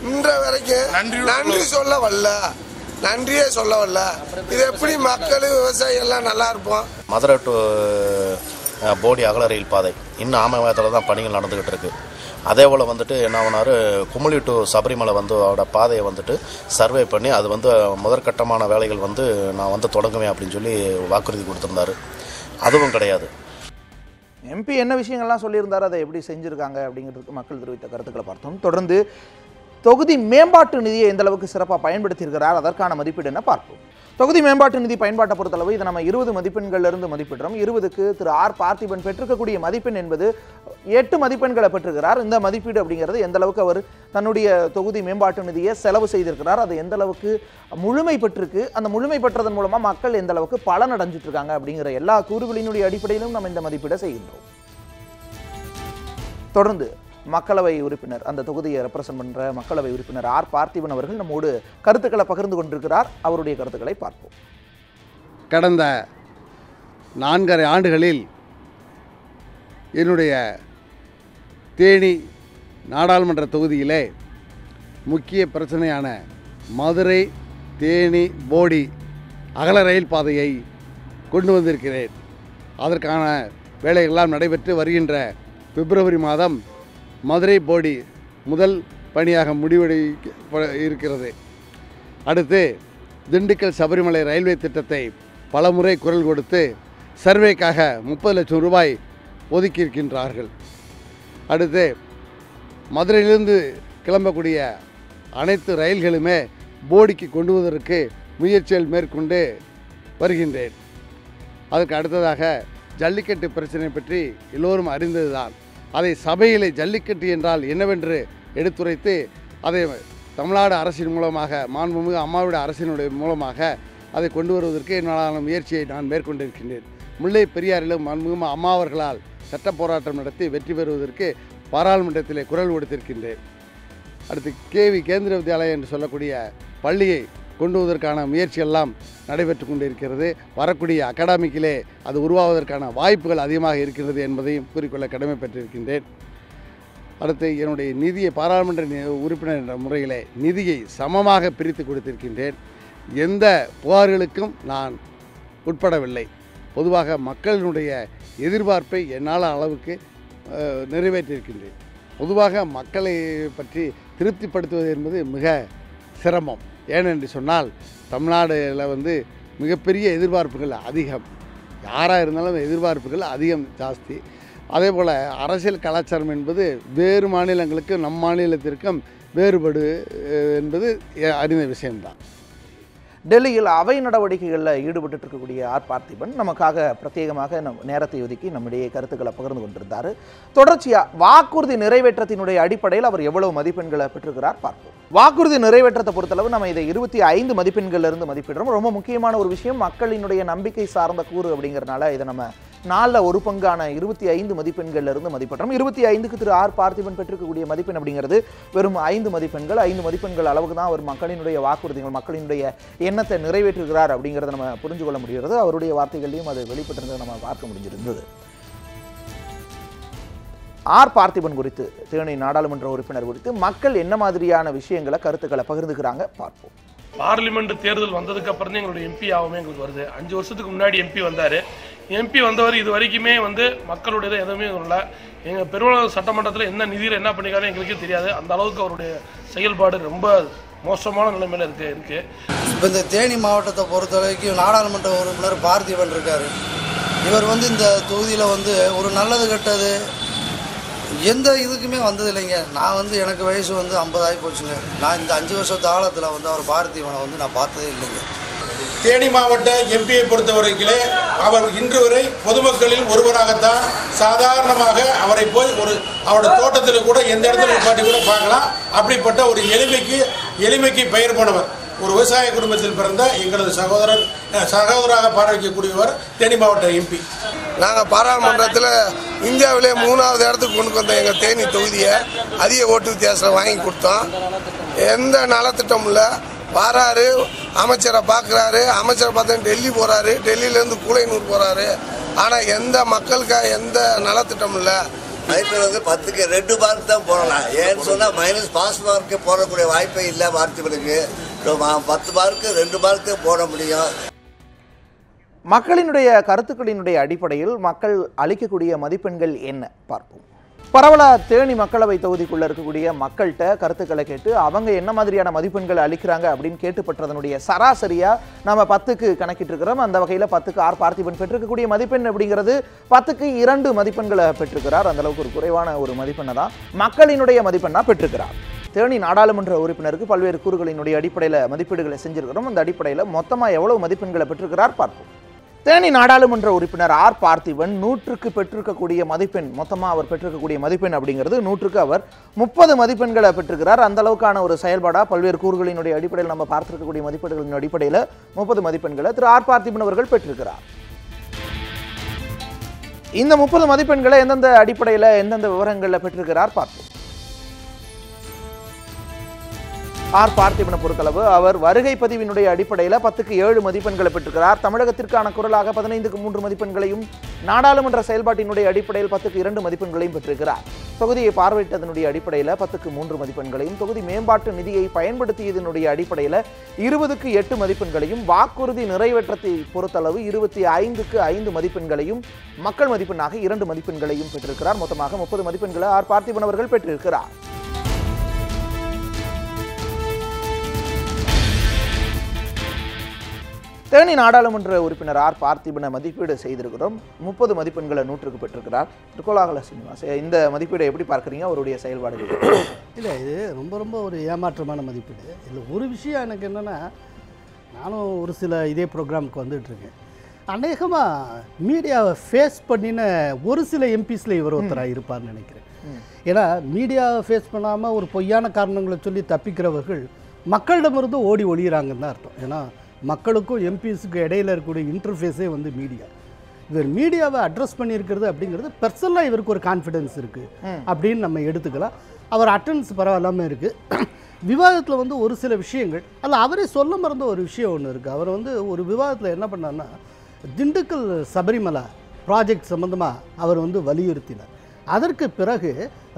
இன்ற வரைக்கும் நன்றி சொல்ல வரல, நன்றியே சொல்ல வரல. இது எப்படி மக்கள் விவசாயி எல்லாம் நல்லா இருப்போம். மதுரை டு போடி அகல ரயில் பாதை இன்னும் ஆமயத்தில் தான் பணிகள் நடந்துகிட்டு இருக்கு. அதே போல் என்ன பண்ணார், குமுளி டு சபரிமலை அவரோட பாதையை சர்வே பண்ணி அது முதற்கட்டமான வேலைகள் நான் தொடங்குவேன் அப்படின்னு சொல்லி வாக்குறுதி கொடுத்துருந்தாரு. அதுவும் கிடையாது. எம்பி என்ன விஷயங்கள்லாம் சொல்லியிருந்தாரு, அதை எப்படி செஞ்சுருக்காங்க அப்படிங்கிறதுக்கு மக்கள் தெரிவித்த கருத்துக்களை பார்த்தோம். தொடர்ந்து தொகுதி மேம்பாட்டு நிதியை எந்த அளவுக்கு சிறப்பாக பயன்படுத்தியிருக்கிறார், அதற்கான மதிப்பீடு என்ன பார்ப்போம். தொகுதி மேம்பாட்டு நிதி பயன்பாட்டை பொறுத்தளவு இதை நம்ம 20 மதிப்பெண்களிலிருந்து மதிப்பிடுறோம். 20க்கு திரு ஆர் பார்த்திபன் பெற்றிருக்கக்கூடிய மதிப்பெண் என்பது 8 மதிப்பெண்களை பெற்றிருக்கிறார். இந்த மதிப்பீடு அப்படிங்கிறது எந்த அளவுக்கு அவர் தன்னுடைய தொகுதி மேம்பாட்டு நிதியை செலவு செய்திருக்கிறார், அது எந்த அளவுக்கு முழுமை பெற்றிருக்கு, அந்த முழுமை பெற்றதன் மூலமா மக்கள் எந்த அளவுக்கு பலன் அடைஞ்சிட்டு இருக்காங்க அப்படிங்கிற எல்லா கூறுகளினுடைய அடிப்படையிலும் நம்ம இந்த மதிப்பீடை செய்கின்றோம். தொடர்ந்து மக்களவை உறுப்பினர், அந்த தொகுதியை ரெப்ரசன்ட் பண்ற மக்களவை உறுப்பினர் ஆர் பார்த்திபன் அவர்கள் நம்மோடு கருத்துக்களை பகிர்ந்து கொண்டிருக்கிறார். அவருடைய கருத்துக்களை பார்ப்போம். கடந்த 4.5 ஆண்டுகளில் என்னுடைய தேனி நாடாளுமன்ற தொகுதியிலே முக்கிய பிரச்சனையான மதுரை தேனி போடி அகல ரயில் பாதையை கொண்டு வந்திருக்கிறேன். அதற்கான வேலைகளெல்லாம் நடைபெற்று வருகின்ற பிப்ரவரி மாதம் மதுரை போடி முதல் பணியாக இருக்கிறது. அடுத்து திண்டுக்கல் சபரிமலை ரயில்வே திட்டத்தை பலமுறை குரல் கொடுத்து சர்வேக்காக 30 லட்சம் ரூபாய் ஒதுக்கியிருக்கின்றார்கள். அடுத்து மதுரையிலிருந்து கிளம்பக்கூடிய அனைத்து ரயில்களுமே போடிக்கு கொண்டு வருவதற்கு முயற்சிகள் மேற்கொண்டு வருகின்றேன். அதற்கு அடுத்ததாக ஜல்லிக்கட்டு பிரச்சனை பற்றி எல்லோரும் அறிந்ததுதான். அதை சபையிலே ஜல்லிக்கட்டு என்றால் என்னவென்று எடுத்துரைத்து அதை தமிழ்நாடு அரசின் மூலமாக, மாண்புமிகு அம்மாவுடைய அரசினுடைய மூலமாக அதை கொண்டு வருவதற்கு என்னாலான முயற்சியை நான் மேற்கொண்டிருக்கின்றேன். முல்லை பெரியாரிலும் மாண்புமிகு அம்மா அவர்களால் சட்ட போராட்டம் நடத்தி வெற்றி பெறுவதற்கு பாராளுமன்றத்திலே குரல் கொடுத்திருக்கின்றேன். அடுத்து கேவி கேந்திர வித்யாலயா என்று சொல்லக்கூடிய பள்ளியை கொண்டு வருவதற்கான முயற்சியெல்லாம் நடைபெற்று கொண்டிருக்கிறது. வரக்கூடிய அகாடமிக்கிலே அது உருவாவதற்கான வாய்ப்புகள் அதிகமாக இருக்கிறது என்பதையும் கூறிக்கொள்ள கடமைப்பட்டிருக்கின்றேன். அடுத்து என்னுடைய நிதியை பாராளுமன்ற உறுப்பினர் என்ற முறையிலே நிதியை சமமாக பிரித்து கொடுத்திருக்கின்றேன். எந்த புகார்களுக்கும் நான் உட்படவில்லை. பொதுவாக மக்களினுடைய எதிர்பார்ப்பை என்னால் அளவுக்கு நிறைவேற்றியிருக்கின்றேன். பொதுவாக மக்களை பற்றி திருப்திப்படுத்துவது என்பது மிக சிரமம். ஏனென்று சொன்னால் தமிழ்நாடுல மிகப்பெரிய எதிர்பார்ப்புகள் அதிகம். யாராக இருந்தாலும் எதிர்பார்ப்புகள் அதிகம் ஜாஸ்தி. அதே போல் அரசியல் கலாச்சாரம் என்பது வேறு மாநிலங்களுக்கும் நம் மாநிலத்திற்கும் வேறுபடு என்பது அறிந்த விஷயம்தான். டெல்லியில் அவை நடவடிக்கைகளில் ஈடுபட்டு இருக்கக்கூடிய ஆர் பார்த்திபன் நமக்காக பிரத்யேகமாக நேரத்தை ஒதுக்கி நம்முடைய கருத்துக்களை பகிர்ந்து கொண்டிருந்தார். தொடர்ச்சியாக வாக்குறுதி நிறைவேற்றத்தினுடைய அடிப்படையில் அவர் எவ்வளவு மதிப்பெண்களை பெற்றிருக்கிறார் பார்ப்போம். வாக்குறுதி நிறைவேற்றத்தை பொறுத்தளவு நம்ம இதை 25 மதிப்பெண்களிலிருந்து மதிப்பிடுறோம். ரொம்ப முக்கியமான ஒரு விஷயம், மக்களினுடைய நம்பிக்கை சார்ந்த கூறு அப்படிங்கிறதுனால இதை நம்ம 4 பங்கான 25 மதிப்பெண்களிலிருந்து மதிப்பிடுறோம். 25க்கு திரு ஆர் பார்த்திபன் பெற்றிருக்கக்கூடிய மதிப்பெண் அப்படிங்கிறது வெறும் 5 மதிப்பெண்கள். 5 மதிப்பெண்கள் அளவுக்கு தான் அவர் மக்களினுடைய வாக்குறுதிகள், மக்களினுடைய எண்ணத்தை நிறைவேற்றுகிறார் அப்படிங்கிறத நம்ம புரிஞ்சு கொள்ள முடிகிறது. அவருடைய வார்த்தைகளையும் அது வெளிப்பட்டிருந்ததை நம்ம பார்க்க முடிஞ்சிருந்தது. ஆர் பார்த்திபன் குறித்து, தேனி நாடாளுமன்ற உறுப்பினர் குறித்து மக்கள் என்ன மாதிரியான விஷயங்களை, கருத்துக்களை பகிர்ந்துக்கிறாங்க பார்ப்போம். பார்லிமெண்ட் தேர்தல் வந்ததுக்கு அப்புறம் தான் எங்களுடைய எம்பி ஆகுமே எங்களுக்கு வருது. 5 வருஷத்துக்கு முன்னாடி எம்பி வந்தார். எம்பி வந்தவர் இது வரைக்குமே மக்களுடைய எதுவுமே இல்லை. எங்கள் பெரும்பாலும் சட்டமன்றத்தில் என்ன நிதியில் என்ன பண்ணிக்காலும் எங்களுக்கே தெரியாது. அந்த அளவுக்கு அவருடைய செயல்பாடு ரொம்ப மோசமான நிலைமையில் இருக்கு. இப்போ இந்த தேனி மாவட்டத்தை பொறுத்தவரைக்கும் நாடாளுமன்ற உறுப்பினர் பார்த்திபன் இருக்கார். இவர் இந்த தொகுதியில் ஒரு நல்லது கெட்டது எந்த இதுக்குமே வந்தது இல்லைங்க. நான் எனக்கு வயசு 50 ஆகி போச்சுங்க. நான் இந்த 5 வருஷத்து காலத்தில் அவர் பார்த்திபனை நான் பார்த்ததே இல்லைங்க. தேனி மாவட்ட எம்பியை பொறுத்தவரைக்கிலே அவர் இன்று வரை பொதுமக்களில் ஒருவராகத்தான். சாதாரணமாக அவரை போய் அவருடைய தோட்டத்தில் கூட எந்த இடத்துல பாட்டி கூட பார்க்கலாம். அப்படிப்பட்ட ஒரு எளிமைக்கு பெயர் போனவர். ஒரு விவசாய குடும்பத்தில் பிறந்த எங்களது சகோதராக பாராட்டக்கூடியவர் தேனி மாவட்ட எம்பி. நாங்கள் பாராளுமன்றத்தில் இந்தியாவிலே 3வது இடத்துக்கு கொண்டு வந்த எங்கள் தேனி தொகுதியை அதிக ஓட்டு வித்தியாசம் வாங்கி கொடுத்தோம். எந்த நலத்திட்டமும் இல்லை. வராரு, அமைச்சரை பார்க்குறாரு, அமைச்சரை பார்த்தா டெல்லி போகிறாரு, டெல்லியிலேருந்து கூலைநூர் போகிறாரு. ஆனால் எந்த மக்களுக்காக எந்த நலத்திட்டமும் இல்லை. மதிப்பெண் 10க்கு 2 மார்க் தான் போடலாம். ஏன்னு சொன்னால் மைனஸ் பாஸ் மார்க்கு போடக்கூடிய வாய்ப்பே இல்லை. பார்த்திபனுக்கு 10 மார்க்கு 2 மார்க்கு போட முடியும். மக்களினுடைய கருத்துக்களினுடைய அடிப்படையில் மக்கள் அளிக்கக்கூடிய மதிப்பெண்கள் என்ன பார்ப்போம். பரவலாக தேனி மக்களவை தொகுதிக்குள்ளே இருக்கக்கூடிய மக்கள்கிட்ட கருத்துக்களை கேட்டு அவங்க என்ன மாதிரியான மதிப்பெண்கள் அளிக்கிறாங்க அப்படின்னு கேட்டுப்பட்டதனுடைய சராசரியாக நம்ம 10க்கு கணக்கிட்டு இருக்கிறோம். அந்த வகையில் 10க்கு ஆர் பார்த்திபன் பெற்றிருக்கக்கூடிய மதிப்பெண் அப்படிங்கிறது 10க்கு 2 மதிப்பெண்களை பெற்றிருக்கிறார். அந்தளவுக்கு ஒரு குறைவான ஒரு மதிப்பெண்ணை தான் மக்களினுடைய மதிப்பெண்ணாக பெற்றிருக்கிறார். தேனி நாடாளுமன்ற உறுப்பினருக்கு பல்வேறு கூறுகளினுடைய அடிப்படையில் மதிப்பீடுகளை செஞ்சிருக்கிறோம். அந்த அடிப்படையில் மொத்தமாக எவ்வளவு மதிப்பெண்களை பெற்றிருக்கிறார் பார்ப்போம். தேனி நாடாளுமன்ற உறுப்பினர் ஆர் பார்த்திபன் 100க்கு பெற்றிருக்கக்கூடிய மதிப்பெண், மொத்தமாக அவர் பெற்றிருக்கக்கூடிய மதிப்பெண் அப்படிங்கிறது 100க்கு அவர் 30 மதிப்பெண்களை பெற்றிருக்கிறார். அந்த அளவுக்கான ஒரு செயல்பாடாக பல்வேறு கூறுகளினுடைய அடிப்படையில் நம்ம பார்த்திருக்கக்கூடிய மதிப்பீடுகளின் அடிப்படையில் 30 மதிப்பெண்களை திரு ஆர் பார்த்திபன் அவர்கள் பெற்றிருக்கிறார். இந்த 30 மதிப்பெண்களை எந்தெந்த அடிப்படையில் எந்தெந்த விவரங்களில் பெற்றிருக்கிறார் பார்ப்போம். ஆர் பார்த்திபனை பொறுத்தளவு அவர் வருகை பதிவினுடைய அடிப்படையில் 10க்கு 7 மதிப்பெண்களை பெற்றிருக்கிறார். தமிழகத்திற்கான குரலாக 15க்கு 3 மதிப்பெண்களையும், நாடாளுமன்ற செயல்பாட்டினுடைய அடிப்படையில் 10க்கு 2 மதிப்பெண்களையும் பெற்றிருக்கிறார். தொகுதியை பார்வையிட்டதனுடைய அடிப்படையில் 10க்கு 3 மதிப்பெண்களையும், தொகுதி மேம்பாட்டு நிதியை பயன்படுத்தியதனுடைய அடிப்படையில் 20க்கு 8 மதிப்பெண்களையும், வாக்குறுதி நிறைவேற்றத்தை பொறுத்தளவு 25க்கு 5 மதிப்பெண்களையும், மக்கள் மதிப்பெண்ணாக 2 மதிப்பெண்களையும் பெற்றிருக்கிறார். மொத்தமாக 30 மதிப்பெண்களை ஆர் பார்த்திபன் அவர்கள் பெற்றிருக்கிறார். தேனி நாடாளுமன்ற உறுப்பினர் ஆர் பார்த்திபனை மதிப்பீடு செய்திருக்கிறோம். 30 மதிப்பெண்களை 100க்கு பெற்றிருக்கிறார். திருக்கோலாகல சீனிவாஸ், இந்த மதிப்பீடை எப்படி பார்க்குறீங்க, அவருடைய செயல்பாடுகள்? இல்லை, இது ரொம்ப ஒரு ஏமாற்றமான மதிப்பீடு. இதில் ஒரு விஷயம் எனக்கு என்னென்னா, நானும் ஒரு சில இதே ப்ரோக்ராமுக்கு வந்துட்டுருக்கேன். அநேகமாக மீடியாவை ஃபேஸ் பண்ணின ஒரு சில எம்பிஸில் இவர் ஒருத்தராக இருப்பார்னு நினைக்கிறேன். ஏன்னா மீடியாவை ஃபேஸ் பண்ணாமல் ஒரு பொய்யான காரணங்களை சொல்லி தப்பிக்கிறவர்கள் மக்களிடமிருந்து ஓடி ஒழிகிறாங்கன்னு தான் அர்த்தம். ஏன்னா மக்களுக்கும் எம்பிஸுக்கு இடையில் இருக்கக்கூடிய இன்டர்ஃபேஸே வந்து மீடியா. இவர் மீடியாவை அட்ரஸ் பண்ணியிருக்கிறது அப்படிங்கிறது பர்சனலாக இவருக்கு ஒரு கான்ஃபிடென்ஸ் இருக்குது அப்படின்னு நம்ம எடுத்துக்கலாம். அவர் அட்டெண்டன்ஸ் பரவாயில்லாமல் இருக்குது. விவாதத்தில் வந்து ஒரு சில விஷயங்கள் அதில் அவரே சொல்ல மறந்த ஒரு விஷயம் ஒன்று இருக்குது. அவர் வந்து ஒரு விவாதத்தில் என்ன பண்ணார்னா, திண்டுக்கல் சபரிமலை ப்ராஜெக்ட் சம்மந்தமாக அவர் வந்து வலியுறுத்தினார். அதற்கு பிறகு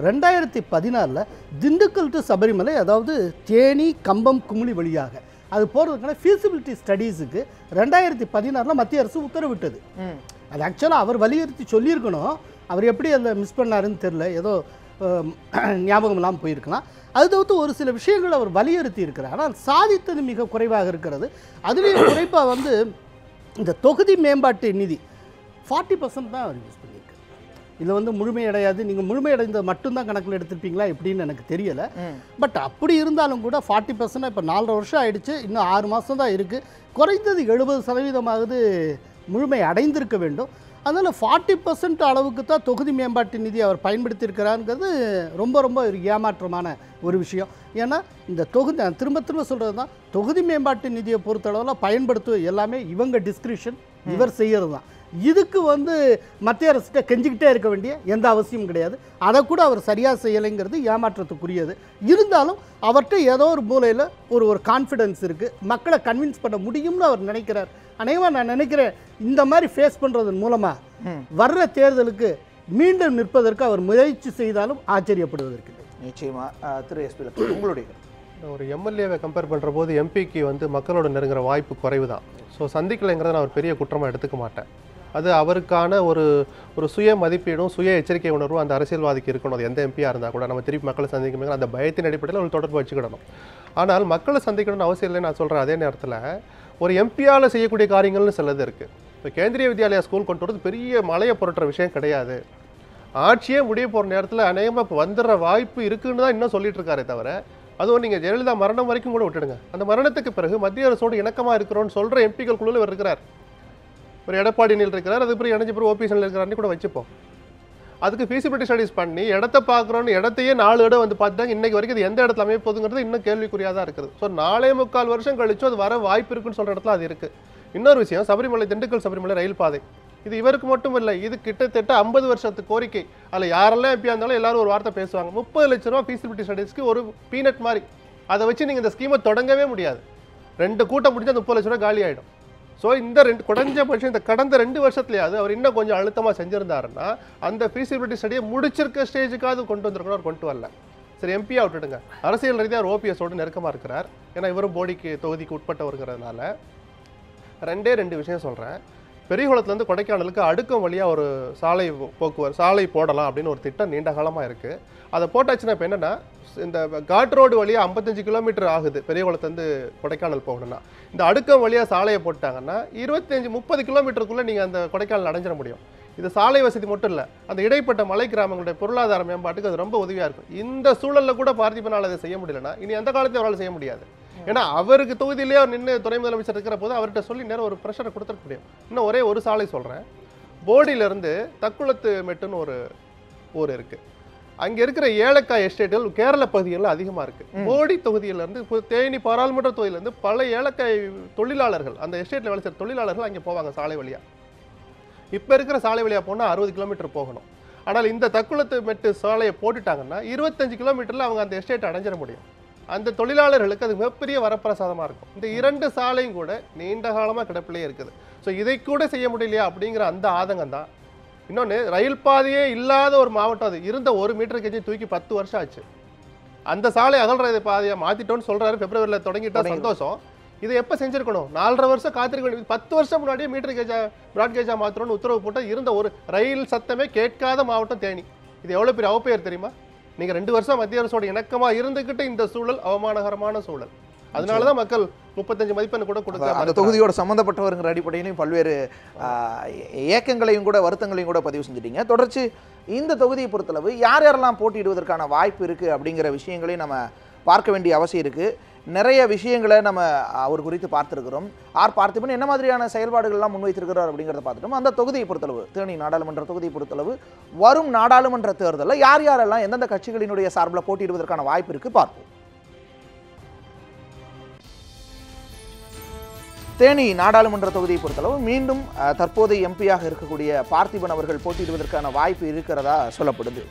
2014 திண்டுக்கல் டு சபரிமலை, அதாவது தேனி கம்பம் குமுளி வழியாக அது போகிறதுக்கான ஃபீஸிபிலிட்டி ஸ்டடீஸுக்கு 2016 மத்திய அரசு உத்தரவிட்டது. அது ஆக்சுவலாக அவர் வலியுறுத்தி சொல்லியிருக்கணும். அவர் எப்படி அதை மிஸ் பண்ணாருன்னு தெரில, ஏதோ ஞாபகம் இல்லாமல் போயிருக்கலாம். அது தவிர்த்து ஒரு சில விஷயங்கள் அவர் வலியுறுத்தி இருக்கிறார். ஆனால் சாதித்தது மிக குறைவாக இருக்கிறது. அதுலேயும் குறிப்பாக வந்து இந்த தொகுதி மேம்பாட்டு நிதி 40% தான் அவர் யூஸ் பண்ணியிருக்காரு. இதில் வந்து முழுமையடையாது. நீங்கள் முழுமையடைந்தது மட்டும்தான் கணக்கில் எடுத்துருப்பீங்களா எப்படின்னு எனக்கு தெரியலை. பட் அப்படி இருந்தாலும் கூட 40% இப்போ 4 வருஷம் ஆயிடுச்சு, இன்னும் 6 மாதம் தான் இருக்குது. குறைந்தது 70% முழுமை அடைந்திருக்க வேண்டும். அதனால் 40% அளவுக்கு தான் தொகுதி மேம்பாட்டு நிதி அவர் பயன்படுத்தியிருக்கிறாருங்கிறது ரொம்ப ஒரு ஏமாற்றமான ஒரு விஷயம். ஏன்னா இந்த தொகுதி, நான் திரும்ப சொல்கிறது தான், தொகுதி மேம்பாட்டு நிதியை பொறுத்தளவில் பயன்படுத்துவது எல்லாமே இவங்க டிஸ்கிரிப்ஷன், இவர் செய்கிறது தான். இதுக்கு வந்து மத்திய அரசிட்ட கெஞ்சிக்கிட்டே இருக்க வேண்டிய எந்த அவசியமும் கிடையாது. அதை கூட அவர் சரியாக செய்யலைங்கிறது ஏமாற்றத்துக்குரியது. இருந்தாலும் அவர்கிட்ட ஏதோ ஒரு மூலையில் ஒரு கான்ஃபிடென்ஸ் இருக்குது, மக்களை கன்வின்ஸ் பண்ண முடியும்னு அவர் நினைக்கிறார். அநேகமாக நான் நினைக்கிறேன் இந்த மாதிரி ஃபேஸ் பண்ணுறதன் மூலமாக வர்ற தேர்தலுக்கு மீண்டும் நிற்பதற்கு அவர் முயற்சி செய்தாலும் ஆச்சரியப்படுவதற்கு. நிச்சயமாக திரு எஸ்பி லட்சுமி, உங்களுடைய ஒரு எம்எல்ஏவை கம்பேர் பண்ணுற போது எம்பிக்கு வந்து மக்களோட நெருங்குற வாய்ப்பு குறைவு தான். ஸோ சந்திக்கலைங்கிறத நான் ஒரு பெரிய குற்றமாக எடுத்துக்க மாட்டேன். அது அவருக்கான ஒரு சுய மதிப்பீடும் சுய எச்சரிக்கை உணர்வும் அந்த அரசியல்வாதிக்கு இருக்கணும். அது எந்த எம்பியாக இருந்தால் கூட நம்ம திருப்பி மக்களை சந்திக்கணும் அந்த பயத்தின் அடிப்படையில் ஒரு தொடர்பு வச்சுக்கிடணும். ஆனால் மக்களை சந்திக்கணும்னு அவசியம் இல்லைன்னு நான் சொல்கிறேன். அதே நேரத்தில் ஒரு எம்பியால் செய்யக்கூடிய காரியங்கள்னு சிலது இருக்குது. இப்போ கேந்திரிய வித்யாலயா ஸ்கூல் கொண்டு வரது பெரிய மலையை புரட்டுற விஷயம் கிடையாது. ஆட்சியே முடிய போகிற நேரத்தில் அநேகமாக இப்போ வந்துடுற வாய்ப்பு இருக்குன்னு தான் இன்னும் சொல்லிட்டு இருக்காரே தவிர, அதுவும் நீங்கள் ஜெயலலிதா மரணம் வரைக்கும் கூட விட்டுடுங்க. அந்த மரணத்துக்கு பிறகு மத்திய அரசோடு இணக்கமாக இருக்கிறோன்னு சொல்கிற எம்பிக்கள் குழுவில் இவர் இருக்கிறார். ஒரு எடப்பாடி நில் இருக்கிறார், அதுக்கு பிறகு இணைஞ்ச பிறகு ஓபிஎஸ் இருக்கிறாருன்னு கூட வச்சுப்போம். அதுக்கு ஃபீஸிபிலிட்டி ஸ்டடிஸ் பண்ணி இடத்த பார்க்குறோன்னு இடத்தையே 4 இடம் வந்து பார்த்துட்டாங்க. இன்றைக்கு வரைக்கும் அது எந்த இடத்துல அமைப்போதுங்கிறது இன்னும் கேள்விக்குறியாக தான் இருக்குது. ஸோ 4.25 வருஷம் கழிச்சும் அது வர வாய்ப்பு இருக்குன்னு சொல்கிற இடத்துல அது இருக்குது. இன்னொரு விஷயம், சபரிமலை திண்டுக்கல் சபரிமலை ரயில் பாதை, இது இவருக்கு மட்டும் இல்லை, இது கிட்டத்தட்ட 50 வருஷத்து கோரிக்கை. அதில் யாரெல்லாம் எம்பியாக இருந்தாலும் எல்லாரும் ஒரு வார்த்தை பேசுவாங்க. 30 லட்ச ரூபா ஃபீஸிபிலிட்டி ஸ்டடிஸ்க்கு ஒரு பீனட் மாதிரி. அதை வச்சு நீங்கள் இந்த ஸ்கீமை தொடங்கவே முடியாது. 2 கூட்டம் முடிஞ்சு அந்த 30 லட்ச ரூபா காலி ஆகிடும். ஸோ இந்த குறைஞ்சபட்சம் இந்த கடந்த 2 வருஷத்துலையாவது அவர் இன்னும் கொஞ்சம் அழுத்தமாக செஞ்சுருந்தாருன்னா அந்த ஃபீஸிபிலிட்டி ஸ்டடியை முடிச்சிருக்க ஸ்டேஜுக்காவது கொண்டு வந்திருக்கணும். அவர் கொண்டு வரல. சரி, எம்பியாக விட்டுடுங்க. அரசியல் ரீதியாக அவர் ஓபிஎஸோடு நெருக்கமாக இருக்கிறார். ஏன்னா இவரும் போடிக்கு தொகுதிக்கு உட்பட்டவருங்கிறதுனால 2 விஷயம் சொல்கிறேன். பெரியகுளத்துலேருந்து கொடைக்கானலுக்கு அடுக்கம் வழியாக ஒரு சாலை போடலாம் அப்படின்னு ஒரு திட்டம் நீண்ட காலமாக இருக்குது. அதை போட்டாச்சுன்னா இப்போ என்னென்னா, இந்த காட் ரோடு வழியாக 55 கிலோமீட்டர் ஆகுது பெரியகுளத்துலேருந்து கொடைக்கானல் போகணுன்னா. இந்த அடுக்கம் வழியாக சாலையை போட்டாங்கன்னா 25-30 கிலோமீட்டருக்குள்ளே நீங்கள் அந்த கொடைக்கானல் அடைஞ்சிட முடியும். இது சாலை வசதி மட்டும் இல்லை, அந்த இடைப்பட்ட மலை கிராமங்களுடைய பொருளாதார மேம்பாட்டுக்கு அது ரொம்ப உதவியாக இருக்கும். இந்த சூழலில் கூட பார்த்திபனால் அதை செய்ய முடியலன்னா இனி எந்த காலத்தையும் அவரால் செய்ய முடியாது. ஏன்னா அவருக்கு தொகுதியிலேயே அவர் நின்று துணை முதலமைச்சர் இருக்கிற போது அவர்கிட்ட சொல்லி நேரம் ஒரு ப்ரெஷரை கொடுத்துருக்க முடியும். இன்னும் ஒரே ஒரு சாலை சொல்கிறேன். போடியிலேருந்து தக்குளத்து மெட்டுன்னு ஒரு ஊர் இருக்குது. அங்கே இருக்கிற ஏலக்காய் எஸ்டேட்டுகள் கேரள பகுதிகளில் அதிகமாக இருக்குது. போடி தொகுதியிலேருந்து தேனி பாராளுமன்ற தொகுதியிலேருந்து பல ஏலக்காய் தொழிலாளர்கள், அந்த எஸ்டேட்டில் வேலை செய்கிற தொழிலாளர்கள் அங்கே போவாங்க சாலை வழியாக. இப்போ இருக்கிற சாலை வழியாக போனால் 60 கிலோமீட்டர் போகணும். ஆனால் இந்த தக்குளத்து மெட்டு சாலையை போட்டுட்டாங்கன்னா 25 கிலோமீட்டரில் அவங்க அந்த எஸ்டேட்டை அடைஞ்சிட முடியும். அந்த தொழிலாளர்களுக்கு அது மிகப்பெரிய வரப்பிரசாதமாக இருக்கும். இந்த 2 சாலையும் கூட நீண்ட காலமாக கிடப்பிலே இருக்குது. ஸோ இதை கூட செய்ய முடியலையா அப்படிங்கிற அந்த ஆதங்கம் தான். இன்னொன்று, ரயில் பாதையே இல்லாத ஒரு மாவட்டம், அது இருந்த 1 மீட்டர் கேஜி தூக்கி 10 வருஷம் ஆச்சு. அந்த சாலை அகல்ற பாதையை மாற்றிட்டோன்னு சொல்கிறாரு. பிப்ரவரியில் தொடங்கிட்டா சந்தோஷம். இதை எப்போ செஞ்சுருக்கணும்? 4.5 வருஷம் காத்திருக்க வேண்டியது. 10 வருஷம் முன்னாடியே மீட்டர் கேஜா பிராட் கேஜா மாத்திரம்னு உத்தரவு போட்டால் இருந்த ஒரு ரயில் சத்தமே கேட்காத மாவட்டம் தேனி. இது எவ்வளோ பெரிய அவப்பெயர் தெரியுமா? நீங்கள் 2 வருஷம் மத்திய அரசோட இணக்கமாக இருந்துக்கிட்டு இந்த சூழல் அவமானகரமான சூழல். அதனால தான் மக்கள் 35 மதிப்பெண் கூட கொடுக்க அந்த தொகுதியோட சம்மந்தப்பட்டவருங்கிற அடிப்படையிலையும் பல்வேறு இயக்கங்களையும் கூட வருத்தங்களையும் கூட பதிவு செஞ்சுட்டீங்க. தொடர்ச்சி இந்த தொகுதியை பொறுத்தளவு யார் யாரெல்லாம் போட்டியிடுவதற்கான வாய்ப்பு இருக்குது அப்படிங்கிற விஷயங்களையும் நம்ம பார்க்க வேண்டிய அவசியம் இருக்குது. நிறைய விஷயங்களை நம்ம அவர் குறித்து பார்த்துருக்கிறோம். ஆர் பார்த்திபன் என்ன மாதிரியான செயல்பாடுகள்லாம் முன்வைத்திருக்கிறார் அப்படிங்கிறத பார்த்துட்டோம். அந்த தொகுதியை பொறுத்தளவு, தேனி நாடாளுமன்ற தொகுதியை பொறுத்தளவு வரும் நாடாளுமன்ற தேர்தலில் யார் யாரெல்லாம் எந்தெந்த கட்சிகளினுடைய சார்பில் போட்டியிடுவதற்கான வாய்ப்பு இருக்குது பார்ப்போம். தேனி நாடாளுமன்ற தொகுதியை பொறுத்தளவு மீண்டும் தற்போதைய எம்பியாக இருக்கக்கூடிய பார்த்திபன் அவர்கள் போட்டியிடுவதற்கான வாய்ப்பு இருக்கிறதா சொல்லப்படுது.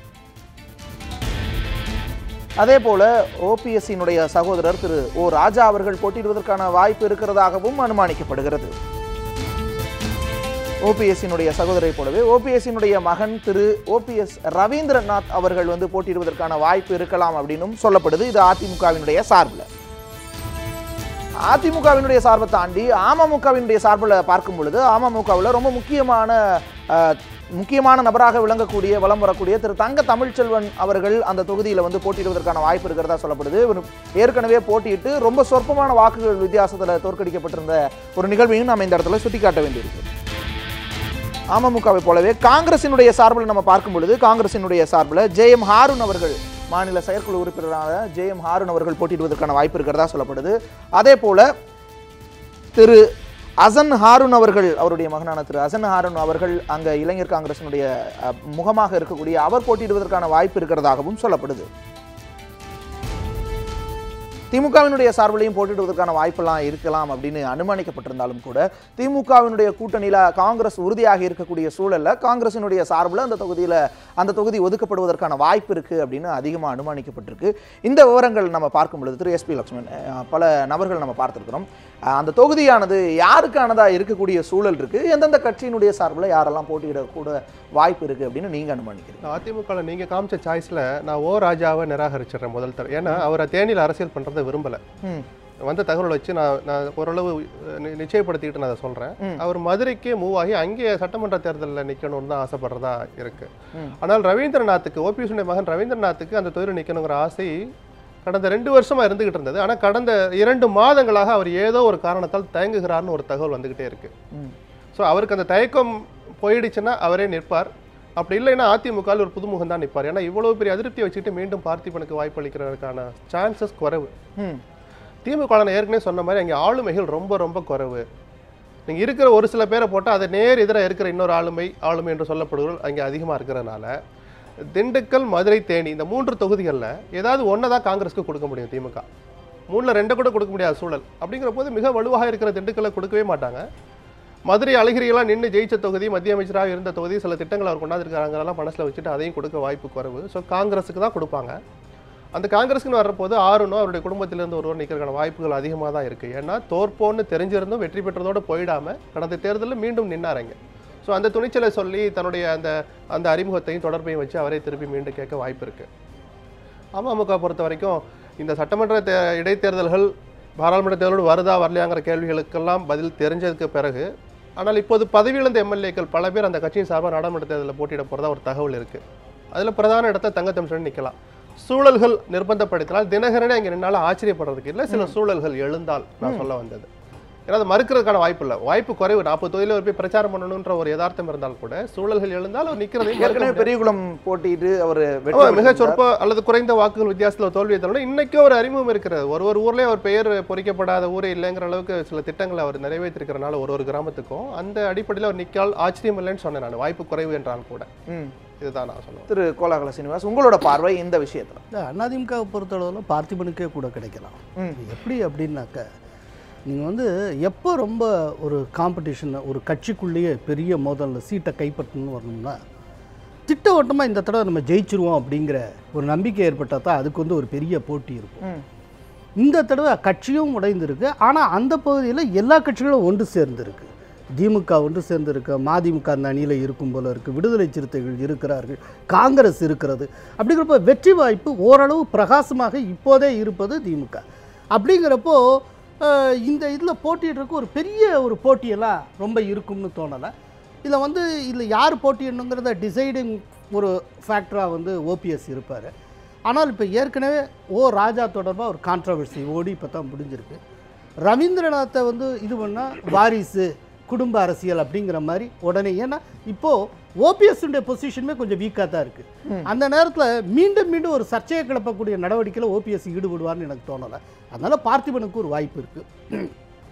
அதே போல ஓபிஎஸ்சியினுடைய சகோதரர் திரு ஓ ராஜா அவர்கள் போட்டியிடுவதற்கான வாய்ப்பு இருக்கிறதாகவும் அனுமானிக்கப்படுகிறது. ஓபிஎஸ்சியினுடைய சகோதரை போலவே ஓபிஎஸ்சியினுடைய மகன் திரு ஓபிஎஸ் ரவீந்திரநாத் அவர்கள் போட்டியிடுவதற்கான வாய்ப்பு இருக்கலாம் அப்படின்னும் சொல்லப்படுது. இது அதிமுகவினுடைய சார்பில். அதிமுகவினுடைய சார்பை தாண்டி அமமுகவினுடைய சார்பில் பார்க்கும் பொழுது அமமுகவில் ரொம்ப முக்கியமான நபராக விளங்கக்கூடிய வலம் வரக்கூடிய திரு தங்க தமிழ்ச்செல்வன் அவர்கள் அந்த தொகுதியில் போட்டியிடுவதற்கான வாய்ப்பு இருக்கிறதா சொல்லப்படுது. ஏற்கனவே போட்டியிட்டு ரொம்ப சொற்பமான வாக்குகள் வித்தியாசத்தில் தோற்கடிக்கப்பட்டிருந்த ஒரு நிகழ்வையும் நம்ம இந்த இடத்துல சுட்டிக்காட்ட வேண்டியிருக்கு. அமமுகவை போலவே காங்கிரசினுடைய சார்பில் நம்ம பார்க்கும் பொழுது காங்கிரசினுடைய சார்பில் ஜே.எம். ஹாரூன் அவர்கள், மாநில செயற்குழு உறுப்பினரான ஜே.எம். ஹாரூன் அவர்கள் போட்டியிடுவதற்கான வாய்ப்பு இருக்கிறதா சொல்லப்படுது. அதே போல திரு அசன் ஹாரூன் அவர்கள், அவருடைய மகனான திரு அசன் ஹாரூன் அவர்கள் அங்கே இளைஞர் காங்கிரசினுடைய முகமாக இருக்கக்கூடிய அவர் போட்டியிடுவதற்கான வாய்ப்பு இருக்கிறதாகவும் சொல்லப்படுது. திமுகவினுடைய சார்பிலையும் போட்டியிடுவதற்கான வாய்ப்பெல்லாம் இருக்கலாம் அப்படின்னு அனுமானிக்கப்பட்டிருந்தாலும் கூட திமுகவினுடைய கூட்டணியில் காங்கிரஸ் உறுதியாக இருக்கக்கூடிய சூழலில் காங்கிரசினுடைய சார்பில் அந்த தொகுதி ஒதுக்கப்படுவதற்கான வாய்ப்பு இருக்குது அப்படின்னு அதிகமாக அனுமானிக்கப்பட்டிருக்கு. இந்த விவரங்கள் நம்ம பார்க்கும் பொழுது திரு எஸ்பி லட்சுமணன், பல நபர்கள் நம்ம பார்த்துருக்கிறோம். அந்த தொகுதியானது யாருக்கானதாக இருக்கக்கூடிய சூழல் இருக்குது, எந்தெந்த கட்சியினுடைய சார்பில் யாரெல்லாம் போட்டியிடக்கூட வாய்ப்பு இருக்குது அப்படின்னு நீங்கள் அனுமானிக்கிறீங்க? அதிமுகவில் நீங்கள் காமிச்ச சாய்ஸில் நான் ஓ ராஜாவை நிராகரிச்சிடுறேன் முதல் தடவை. ஏன்னா அவரை தேனியில் அரசியல் பண்ணுறதை விரும்பலை. வந்த தகவல் வச்சு நான் ஓரளவு நிச்சயப்படுத்திக்கிட்டு நான் அதை சொல்கிறேன். அவர் மதுரைக்கே மூவ் ஆகி அங்கே சட்டமன்ற தேர்தலில் நிற்கணும்னு தான் ஆசைப்படுறதா இருக்குது. ஆனால் ரவீந்திரநாத்துக்கு, ஓபிஎஸ்னுடைய மகன் ரவீந்திரநாத்துக்கு அந்த தொகுதியில் நிற்கணுங்கிற ஆசை கடந்த 2 வருஷமாக இருந்துகிட்டு இருந்தது. ஆனால் கடந்த 2 மாதங்களாக அவர் ஏதோ ஒரு காரணத்தால் தயங்குகிறார்னு ஒரு தகவல் வந்துக்கிட்டே இருக்குது. ஸோ அவருக்கு அந்த தயக்கம் போயிடுச்சுன்னா அவரே நிற்பார். அப்படி இல்லைன்னா அதிமுகவில் ஒரு புதுமுகம் தான் நிற்பார். ஏன்னா இவ்வளோ பெரிய அதிருப்தியை வச்சுக்கிட்டு மீண்டும் பார்த்திபனுக்கு வாய்ப்பு அளிக்கிறதுக்கான சான்சஸ் குறைவு. திமுக நான் ஏற்கனவே சொன்ன மாதிரி அங்கே ஆளுமைகள் ரொம்ப ரொம்ப குறைவு. நீங்கள் இருக்கிற ஒரு சில பேரை போட்டால் அதை நேர் எதிராக இருக்கிற இன்னொரு ஆளுமை என்று சொல்லப்படுவர்கள் அங்கே அதிகமாக இருக்கிறதுனால திண்டுக்கல், மதுரை, தேனி இந்த 3 தொகுதிகளில் ஏதாவது ஒன்றை தான் காங்கிரஸுக்கு கொடுக்க முடியும். திமுக 3ல் 2 கூட கொடுக்க முடியாத சூழல். அப்படிங்கிற போது மிக வலுவாக இருக்கிற திண்டுக்கல்லை கொடுக்கவே மாட்டாங்க. மதுரை அழகிரியெல்லாம் நின்று ஜெயிச்ச தொகுதி, மத்திய அமைச்சராக இருந்த தொகுதி, சில திட்டங்கள் அவர் கொண்டாந்துருக்காங்கிறதெல்லாம் மனசில் வச்சுட்டு அதையும் கொடுக்க வாய்ப்பு குறைவு. ஸோ காங்கிரஸுக்கு தான் கொடுப்பாங்க. அந்த காங்கிரஸுக்குன்னு வர்றபோது ஆறுனோ அவருடைய குடும்பத்திலேருந்து ஒருவர் நிற்கிறதுக்கான வாய்ப்புகள் அதிகமாக தான் இருக்குது. ஏன்னா தோற்போன்னு தெரிஞ்சிருந்தும் வெற்றி பெற்றதோடு போயிடாமல் கடந்த தேர்தலில் மீண்டும் நின்னாருங்க. ஸோ அந்த துணிச்சலை சொல்லி தன்னுடைய அந்த அறிமுகத்தையும் தொடர்பையும் வச்சு அவரே திருப்பி மீண்டும் கேட்க வாய்ப்பு இருக்குது. அமமுக பொறுத்த வரைக்கும் இந்த சட்டமன்ற இடைத்தேர்தல்கள் பாராளுமன்ற தேர்தலோடு வருதா வரலையாங்கிற கேள்விகளுக்கெல்லாம் பதில் தெரிஞ்சதுக்கு பிறகு, ஆனால் இப்போது பதவியிழந்த எம்எல்ஏக்கள் பல பேர் அந்த கட்சியின் சார்பாக நாடாளுமன்ற தேர்தலில் போட்டியிட போகிறதா ஒரு தகவல் இருக்குது. அதில் பிரதான இடத்தை தங்க தமிழ்ச்செல்வன் நிற்கலாம். சூழல்கள் நிர்பந்தப்படுத்தினால் தினகரனே அங்கே நின்னாலும் ஆச்சரியப்படுறதுக்கு இல்லை. சில சூழல்கள் எழுந்தால் நான் சொல்ல வந்தது. ஏன்னா அது மறுக்கிறதுக்கான வாய்ப்பு இல்லை, வாய்ப்பு குறைவு. 40 தொகுதியில் போய் பிரச்சாரம் பண்ணணுன்ற ஒரு யதார்த்தம் இருந்தாலும் கூட சூழல்கள் எழுந்தால் அவர் நிற்கிறதையும் ஏற்கனவே பெரியகுளம் போட்டிட்டு அவர் மிக சொற்ப அல்லது குறைந்த வாக்குகள் வித்தியாசத்தில் தோல்வியை தவிர இன்னைக்கும் ஒரு அறிமுகம் இருக்கிறது. ஒரு ஊர்லேயே அவர் பெயர் பொறிக்கப்படாத ஊரே இல்லைங்கிற அளவுக்கு சில திட்டங்களை அவர் நிறைவேற்றிருக்கிறனால ஒரு கிராமத்துக்கும் அந்த அடிப்படையில் அவர் நிற்கால் ஆச்சரியம் இல்லைன்னு சொன்னேன் நான், வாய்ப்பு குறைவு என்றால் கூட. இதுதான் நான் சொல்லுவேன். திரு கோலாகல சீனிவாஸ், உங்களோட பார்வை இந்த விஷயத்தில்? இல்லை, அதிமுகவை பொறுத்தளவில் பார்த்திபனுக்கே கூட கிடைக்கலாம். எப்படி அப்படின்னாக்க நீங்கள் வந்து எப்போ ரொம்ப ஒரு காம்படிஷன், ஒரு கட்சிக்குள்ளேயே பெரிய மோதலில் சீட்டை கைப்பற்றணும்னு வரணும்னா திட்டவட்டமாக இந்த தடவை நம்ம ஜெயிச்சிருவோம் அப்படிங்கிற ஒரு நம்பிக்கை ஏற்பட்டால் தான் அதுக்கு வந்து ஒரு பெரிய போட்டி இருக்கும். இந்த தடவை கட்சியும் உடைந்திருக்கு, ஆனால் அந்த பகுதியில் எல்லா கட்சிகளும் ஒன்று சேர்ந்துருக்கு. திமுக ஒன்று சேர்ந்திருக்கு, மதிமுக அந்த அணியில் இருக்கும் போல இருக்குது, விடுதலை சிறுத்தைகள் இருக்கிறார்கள், காங்கிரஸ் இருக்கிறது. அப்படிங்கிறப்ப வெற்றி வாய்ப்பு ஓரளவு பிரகாசமாக இப்போதே இருப்பது திமுக. அப்படிங்கிறப்போ இந்த இதில் போட்டியிடுறதுக்கு ஒரு பெரிய ஒரு போட்டியெல்லாம் ரொம்ப இருக்கும்னு தோணலை. இதில் வந்து இதில் யார் போட்டியிடணுங்கிறத டிசைடிங் ஒரு ஃபேக்டராக வந்து ஓபிஎஸ் இருப்பார். ஆனால் இப்போ ஏற்கனவே ராஜா தொடர்பாக ஒரு கான்ட்ரவர்சி ஓடி இப்போ தான் முடிஞ்சிருக்கு. ரவீந்திரநாத்தை வந்து இது பண்ணால் வாரிசு குடும்ப அரசியல் அப்படிங்கிற மாதிரி உடனே, ஏன்னா இப்போது ஓபிஎஸ்னுடைய பொசிஷனுமே கொஞ்சம் வீக்காக தான் இருக்குது. அந்த நேரத்தில் மீண்டும் ஒரு சர்ச்சையை கிளப்பக்கூடிய நடவடிக்கையில் ஓபிஎஸ் ஈடுபடுவார்னு எனக்கு தோணலை. அதனால் பார்த்திபனுக்கு ஒரு வாய்ப்பு இருக்குது.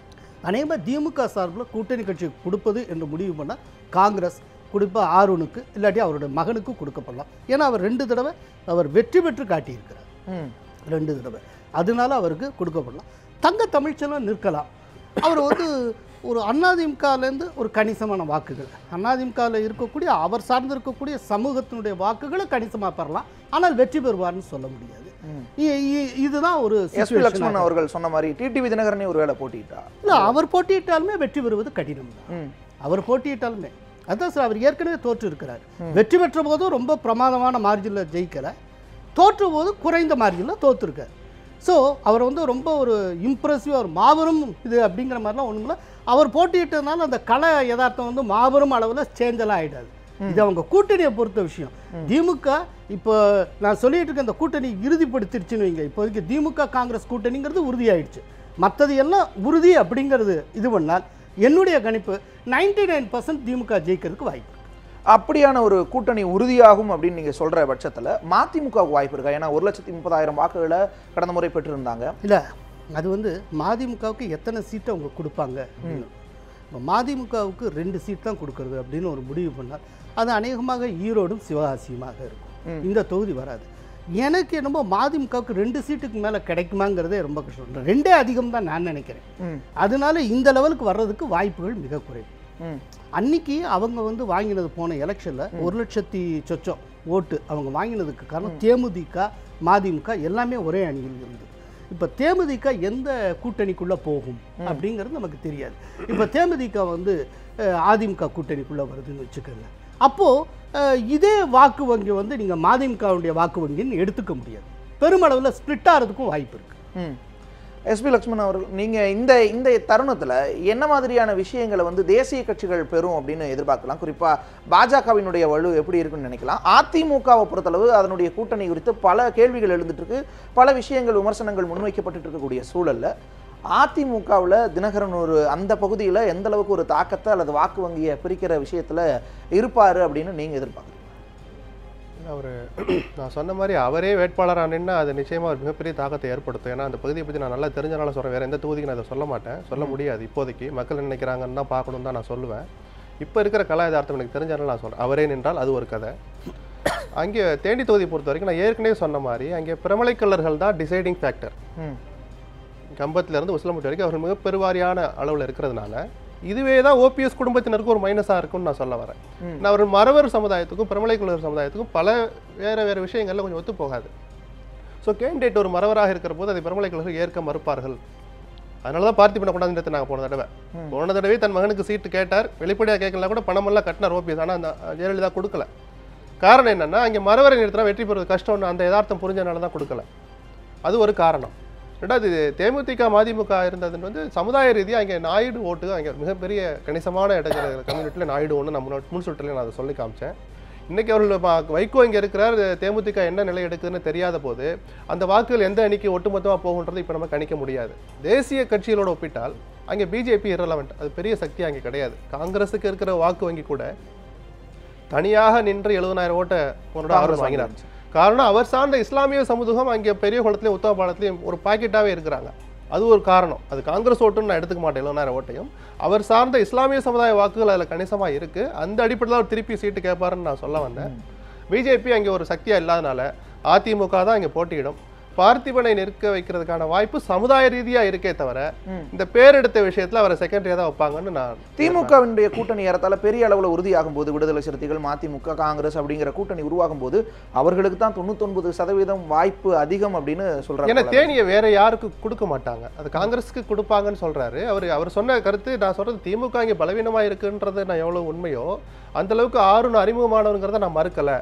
அநேகமாக திமுக சார்பில் கூட்டணி கட்சி கொடுப்பது என்று முடிவு பண்ணால் காங்கிரஸ் கொடுப்பா ஆர்வனுக்கு, இல்லாட்டி அவருடைய மகனுக்கு கொடுக்கப்படலாம். ஏன்னா அவர் 2 தடவை அவர் வெற்றி பெற்று காட்டியிருக்கிறார், 2 தடவை. அதனால அவருக்கு கொடுக்கப்படலாம். தங்க தமிழ்ச்செல்வன் நிற்கலாம். அவர் வந்து ஒரு அதிமுகலேருந்து ஒரு கணிசமான வாக்குகள், அதிமுகவில் இருக்கக்கூடிய அவர் சார்ந்து இருக்கக்கூடிய சமூகத்தினுடைய வாக்குகளை கணிசமாக பெறலாம். ஆனால் வெற்றி பெறுவார்னு சொல்ல முடியாது. இதுதான் ஒரு எஸ்பி லட்சுமணன் அவர்கள் சொன்ன மாதிரி டிடிவி தினகரனே ஒரு வேளை போட்டியிட்டா இல்லை, அவர் போட்டியிட்டாலுமே வெற்றி பெறுவது கடினம் தான். அவர் போட்டியிட்டாலுமே அதுதான் சார், அவர் ஏற்கனவே தோற்று இருக்கிறார். வெற்றி பெற்ற போதும் ரொம்ப பிரமாதமான மார்ஜினில் ஜெயிக்கலை, தோற்ற போது குறைந்த மார்ஜினில் தோற்றுருக்கார். ஸோ அவர் வந்து ரொம்ப ஒரு இம்ப்ரெசிவாக ஒரு மாபெரும் இது அப்படிங்கிற மாதிரிலாம் ஒன்றுங்கள அவர் போட்டியிட்டதுனால அந்த கலை யதார்த்தம் வந்து மாபெரும் அளவில் சேஞ்செல்லாம் ஆகிடாது. இது அவங்க கூட்டணியை பொறுத்த விஷயம். திமுக இப்போ நான் சொல்லிட்டு இருக்க இந்த கூட்டணி இறுதிப்படுத்திடுச்சுன்னு வைங்க. இப்போதைக்கு திமுக காங்கிரஸ் கூட்டணிங்கிறது உறுதியாயிடுச்சு. மற்றது எல்லாம் உறுதி அப்படிங்கிறது இது பண்ணால் என்னுடைய கணிப்பு 99% திமுக ஜெயிக்கிறதுக்கு வாய்ப்பு. அப்படியான ஒரு கூட்டணி உறுதியாகும் அப்படின்னு நீங்கள் சொல்கிற பட்சத்தில் மதிமுகவுக்கு வாய்ப்பு இருக்கா? ஏன்னா 1,30,000 வாக்குகளை கடந்த முறை பெற்றிருந்தாங்க. இல்லை, அது வந்து மதிமுகவுக்கு எத்தனை சீட்டை அவங்க கொடுப்பாங்க அப்படின்னு. இப்போ மதிமுகவுக்கு 2 சீட் தான் கொடுக்கறது அப்படின்னு ஒரு முடிவு பண்ணால் அது அநேகமாக ஈரோடும் சிவகாசியுமாக இருக்கும். இந்த தொகுதி வராது. எனக்கு என்னமோ மதிமுகவுக்கு 2 சீட்டுக்கு மேலே கிடைக்குமாங்கிறதே ரொம்ப கஷ்டம். 2 அதிகம் தான் நான் நினைக்கிறேன். அதனால இந்த லெவலுக்கு வர்றதுக்கு வாய்ப்புகள் மிக குறைவு. அன்னைக்கு அவங்க வந்து வாங்கினது போன எலெக்ஷனில் 1,00,000 சொச்சம் ஓட்டு அவங்க வாங்கினதுக்கு காரணம் தேமுதிக மதிமுக எல்லாமே ஒரே அணியில் இருந்தது. இப்போ தேமுதிக எந்த கூட்டணிக்குள்ளே போகும் அப்படிங்கிறது நமக்கு தெரியாது. இப்போ தேமுதிக வந்து அதிமுக கூட்டணிக்குள்ளே வருதுன்னு வச்சுக்கோங்க. அப்போது இதே வாக்கு வங்கி வந்து நீங்கள் மதிமுகவுடைய வாக்கு வங்கின்னு எடுத்துக்க முடியாது. பெருமளவில் ஸ்ப்ளிட் ஆகிறதுக்கும் வாய்ப்பு இருக்குது. எஸ்பி லட்சுமணன் அவர்கள், நீங்கள் இந்த தருணத்தில் என்ன மாதிரியான விஷயங்களை வந்து தேசிய கட்சிகள் பெறும் அப்படின்னு எதிர்பார்க்கலாம்? குறிப்பாக பாஜகவினுடைய வலு எப்படி இருக்குன்னு நினைக்கலாம்? அதிமுகவை பொறுத்தளவு அதனுடைய கூட்டணி குறித்து பல கேள்விகள் எழுந்துட்டு இருக்கு, பல விஷயங்கள் விமர்சனங்கள் முன்வைக்கப்பட்டு இருக்கக்கூடிய சூழலில் அதிமுகவில் தினகரன் ஒரு அந்த பகுதியில் எந்த அளவுக்கு ஒரு தாக்கத்தை அல்லது வாக்கு வங்கியை பிரிக்கிற விஷயத்தில் இருப்பார் அப்படின்னு நீங்கள் எதிர்பார்க்குறீங்க? அவர் நான் சொன்ன மாதிரி அவரே வேட்பாளராக நின்னா அது நிச்சயமாக ஒரு மிகப்பெரிய தாக்கத்தை ஏற்படுத்தும். ஏன்னா அந்த பகுதியை பற்றி நான் நல்லா தெரிஞ்சனால சொல்கிறேன். வேறு எந்த தொகுதிக்கு நான் அதை சொல்ல மாட்டேன், சொல்ல முடியாது. இப்போதைக்கு மக்கள் நினைக்கிறாங்கன்னு தான் பார்க்கணும் தான் நான் சொல்லுவேன். இப்போ இருக்கிற கலா யதார்த்தம் எனக்கு தெரிஞ்சனால நான் சொல்கிறேன். அவரே நின்றால் அது ஒரு கதை. அங்கே தேனி தொகுதியை பொறுத்த வரைக்கும் நான் ஏற்கனவே சொன்ன மாதிரி அங்கே பிரமலை கல்லர்கள் தான் டிசைடிங் ஃபேக்டர். கம்பத்திலேருந்து உசிலம்பட்டி வரைக்கும் அவர்கள் மிக பெருவாரியான அளவில் இருக்கிறதுனால இதுவே தான் ஓபிஎஸ் குடும்பத்தினருக்கு ஒரு மைனஸாக இருக்கும்னு நான் சொல்ல வரேன். நான் அவர்கள் மறவர் சமுதாயத்துக்கும் பிரமலை குலர் சமுதாயத்துக்கும் பல வேறு விஷயங்கள்ல கொஞ்சம் ஒத்து போகாது. ஸோ கேண்டிடேட் ஒரு மறவராக இருக்கிற போது அதை பிரமலை குலர்கள் ஏற்க மறுப்பார்கள். அதனால தான் பார்த்திபனை கொண்டாந்து நாங்கள் போன தடவை தன் மகனுக்கு சீட்டு கேட்டார். வெளிப்படையாக கேட்கலாம் கூட பணமெல்லாம் கட்டினார் ஓபிஎஸ். ஆனால் அந்த ஜெயலலிதா கொடுக்கல. காரணம் என்னன்னா அங்கே மறவரை நிறுத்தினா வெற்றி பெறுவது கஷ்டம்னு அந்த யதார்த்தம் புரிஞ்சனால தான் கொடுக்கல. அது ஒரு காரணம். ரெண்டாவது தேமுதிக மதிமுக இருந்ததுன்னு வந்து சமுதாய ரீதியாக அங்கே நாயுடு ஓட்டு அங்கே மிகப்பெரிய கணிசமான இடத்துல கம்யூனிட்டியில் நாயுடு ஒன்று நான் முன் சுற்றில் நான் அதை சொல்லி காமிச்சேன். இன்றைக்கி அவர்கள் வைகோ இங்கே இருக்கிறார், தேமுதிக என்ன நிலை எடுக்குதுன்னு தெரியாத போது அந்த வாக்குகள் எந்த அணிக்கு ஒட்டுமொத்தமாக போகுன்றது இப்போ நம்ம கணிக்க முடியாது. தேசிய கட்சிகளோடு ஒப்பிட்டால் அங்கே பிஜேபி இரலவெண்ட், அது பெரிய சக்தி அங்கே கிடையாது. காங்கிரஸுக்கு இருக்கிற வாக்கு வங்கி கூட தனியாக நின்று 70,000 ஓட்டை ஆர்வம் வாங்கினார். காரணம் அவர் சார்ந்த இஸ்லாமிய சமூகம் அங்கே பெரிய குளத்திலையும் உத்தமபாளையத்திலையும் ஒரு பாக்கெட்டாகவே இருக்கிறாங்க. அது ஒரு காரணம். அது காங்கிரஸ் ஓட்டுன்னு நான் எடுத்துக்க மாட்டேன். 70,000 ஓட்டையும் அவர் சார்ந்த இஸ்லாமிய சமுதாய வாக்குகள் அதில் கணிசமாக இருக்குது. அந்த அடிப்படையில் அவர் திருப்பி சீட்டு கேட்பாருன்னு நான் சொல்ல வந்தேன். பிஜேபி அங்கே ஒரு சக்தியாக இல்லாதனால அதிமுக தான் அங்கே போட்டியிடும். பார்த்திபனை நிற்க வைக்கிறதுக்கான வாய்ப்பு சமுதாய ரீதியா இருக்கே தவிர இந்த பேரெடுத்த விஷயத்துல அவரை செகண்டரியா தான் வைப்பாங்கன்னு நான். திமுகவினுடைய கூட்டணி ஏறத்தால பெரிய அளவுல உறுதியாகும் போது, விடுதலை சிறுத்தைகள், மதிமுக, காங்கிரஸ் அப்படிங்கிற கூட்டணி உருவாகும் போது அவர்களுக்கு தான் 99% வாய்ப்பு அதிகம் அப்படின்னு சொல்றாங்க. ஏன்னா தேனியை வேற யாருக்கு கொடுக்க மாட்டாங்க, அது காங்கிரஸுக்கு கொடுப்பாங்கன்னு சொல்றாரு. அவர் சொன்ன கருத்து, நான் சொல்றது திமுக இங்கே பலவீனமா இருக்குன்றது நான் எவ்வளவு உண்மையோ அந்த அளவுக்கு ஆறுன்னு அறிமுகமானவங்கிறத நான் மறுக்கல.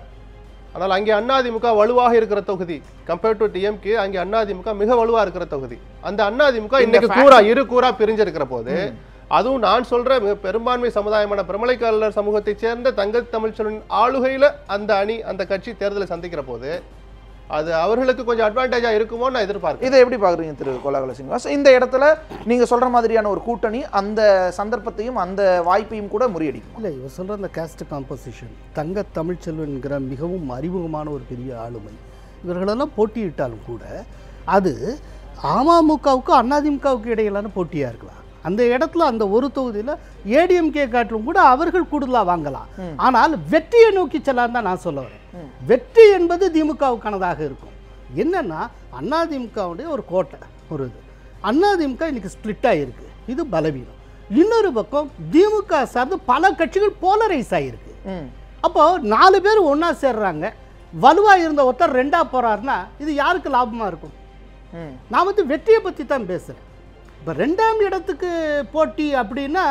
ஆனால் அங்கே அதிமுக வலுவாக இருக்கிற தொகுதி கம்பேர்ட் டு டிஎம்கே, அங்கே அதிமுக மிக வலுவா இருக்கிற தொகுதி. அந்த அதிமுக இன்னைக்கு இரு கூறா பிரிஞ்சிருக்கிற போது, அதுவும் நான் சொல்ற பெரும்பான்மை சமுதாயமான பிரமலைக்காரர் சமூகத்தை சேர்ந்த தங்க தமிழ்ச்செல்வன் ஆளுகையில அந்த அணி அந்த கட்சி தேர்தலை சந்திக்கிற போது அது அவர்களுக்கு கொஞ்சம் அட்வான்டேஜா இருக்குமோ நான் எதிர்பார்க்கிறேன். இதை எப்படி பாக்குறீங்க திரு கோலாகல சீனிவாஸ்? இந்த இடத்துல நீங்க சொல்ற மாதிரியான ஒரு கூட்டணி அந்த சந்தர்ப்பத்தையும் அந்த வாய்ப்பையும் கூட முறியடிக்கும். இல்லை, இவர் சொல்ற அந்த காஸ்ட் காம்போசிஷன், தங்க தமிழ்ச்செல்வன்கிற மிகவும் அறிமுகமான ஒரு பெரிய ஆளுமை, இவர்களெல்லாம் போட்டியிட்டாலும் கூட அது அமமுகவுக்கும் அதிமுகவுக்கு இடையிலான போட்டியா இருக்கலாம். அந்த இடத்துல அந்த ஒரு தொகுதியில் ஏடிஎம்கே காட்டிலும் கூட அவர்கள் கூடுதலாக வாங்கலாம். ஆனால் வெற்றியை நோக்கி செல்லான்னு தான் நான் சொல்ல வரேன். வெற்றி என்பது திமுகவுக்கானதாக இருக்கும். என்னன்னா அதிமுகவுடைய ஒரு கோட்டை, ஒரு இது அதிமுக இன்னைக்கு ஸ்பிளிட் ஆகிருக்கு, இது பலவீனம். இன்னொரு பக்கம் திமுக சார்ந்து பல கட்சிகள் போலரைஸ் ஆகிருக்கு. அப்போ 4 பேர் ஒன்றா சேர்றாங்க, வலுவாக இருந்த ஒருத்தர் 2ஆ போறாருன்னா இது யாருக்கு லாபமாக இருக்கும்? நான் வெற்றியை பற்றி தான் பேசுகிறேன். இப்போ 2ஆம் இடத்துக்கு போட்டி அப்படின்னா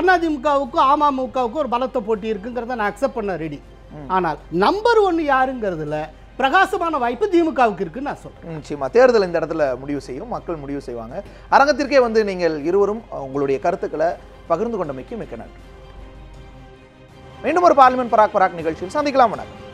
அதிமுகவுக்கும் அமமுகவுக்கும் ஒரு பலத்த போட்டி இருக்குங்கிறத நான் அக்செப்ட் பண்ண ரெடி. ஆனால் நம்பர் 1 யாருங்கிறதுல பிரகாசமான வாய்ப்பு திமுகவுக்கு இருக்குன்னு நான் சொல்றேன். நிச்சயமா தேர்தல் இந்த இடத்துல முடிவு செய்யும், மக்கள் முடிவு செய்வாங்க. அரங்கத்திற்கே நீங்கள் இருவரும் உங்களுடைய கருத்துக்களை பகிர்ந்து கொண்டமைக்கு மிக்க நன்றி. மீண்டும் ஒரு பார்லிமெண்ட் பராக் நிகழ்ச்சியில் சந்திக்கலாம். வணக்கம்.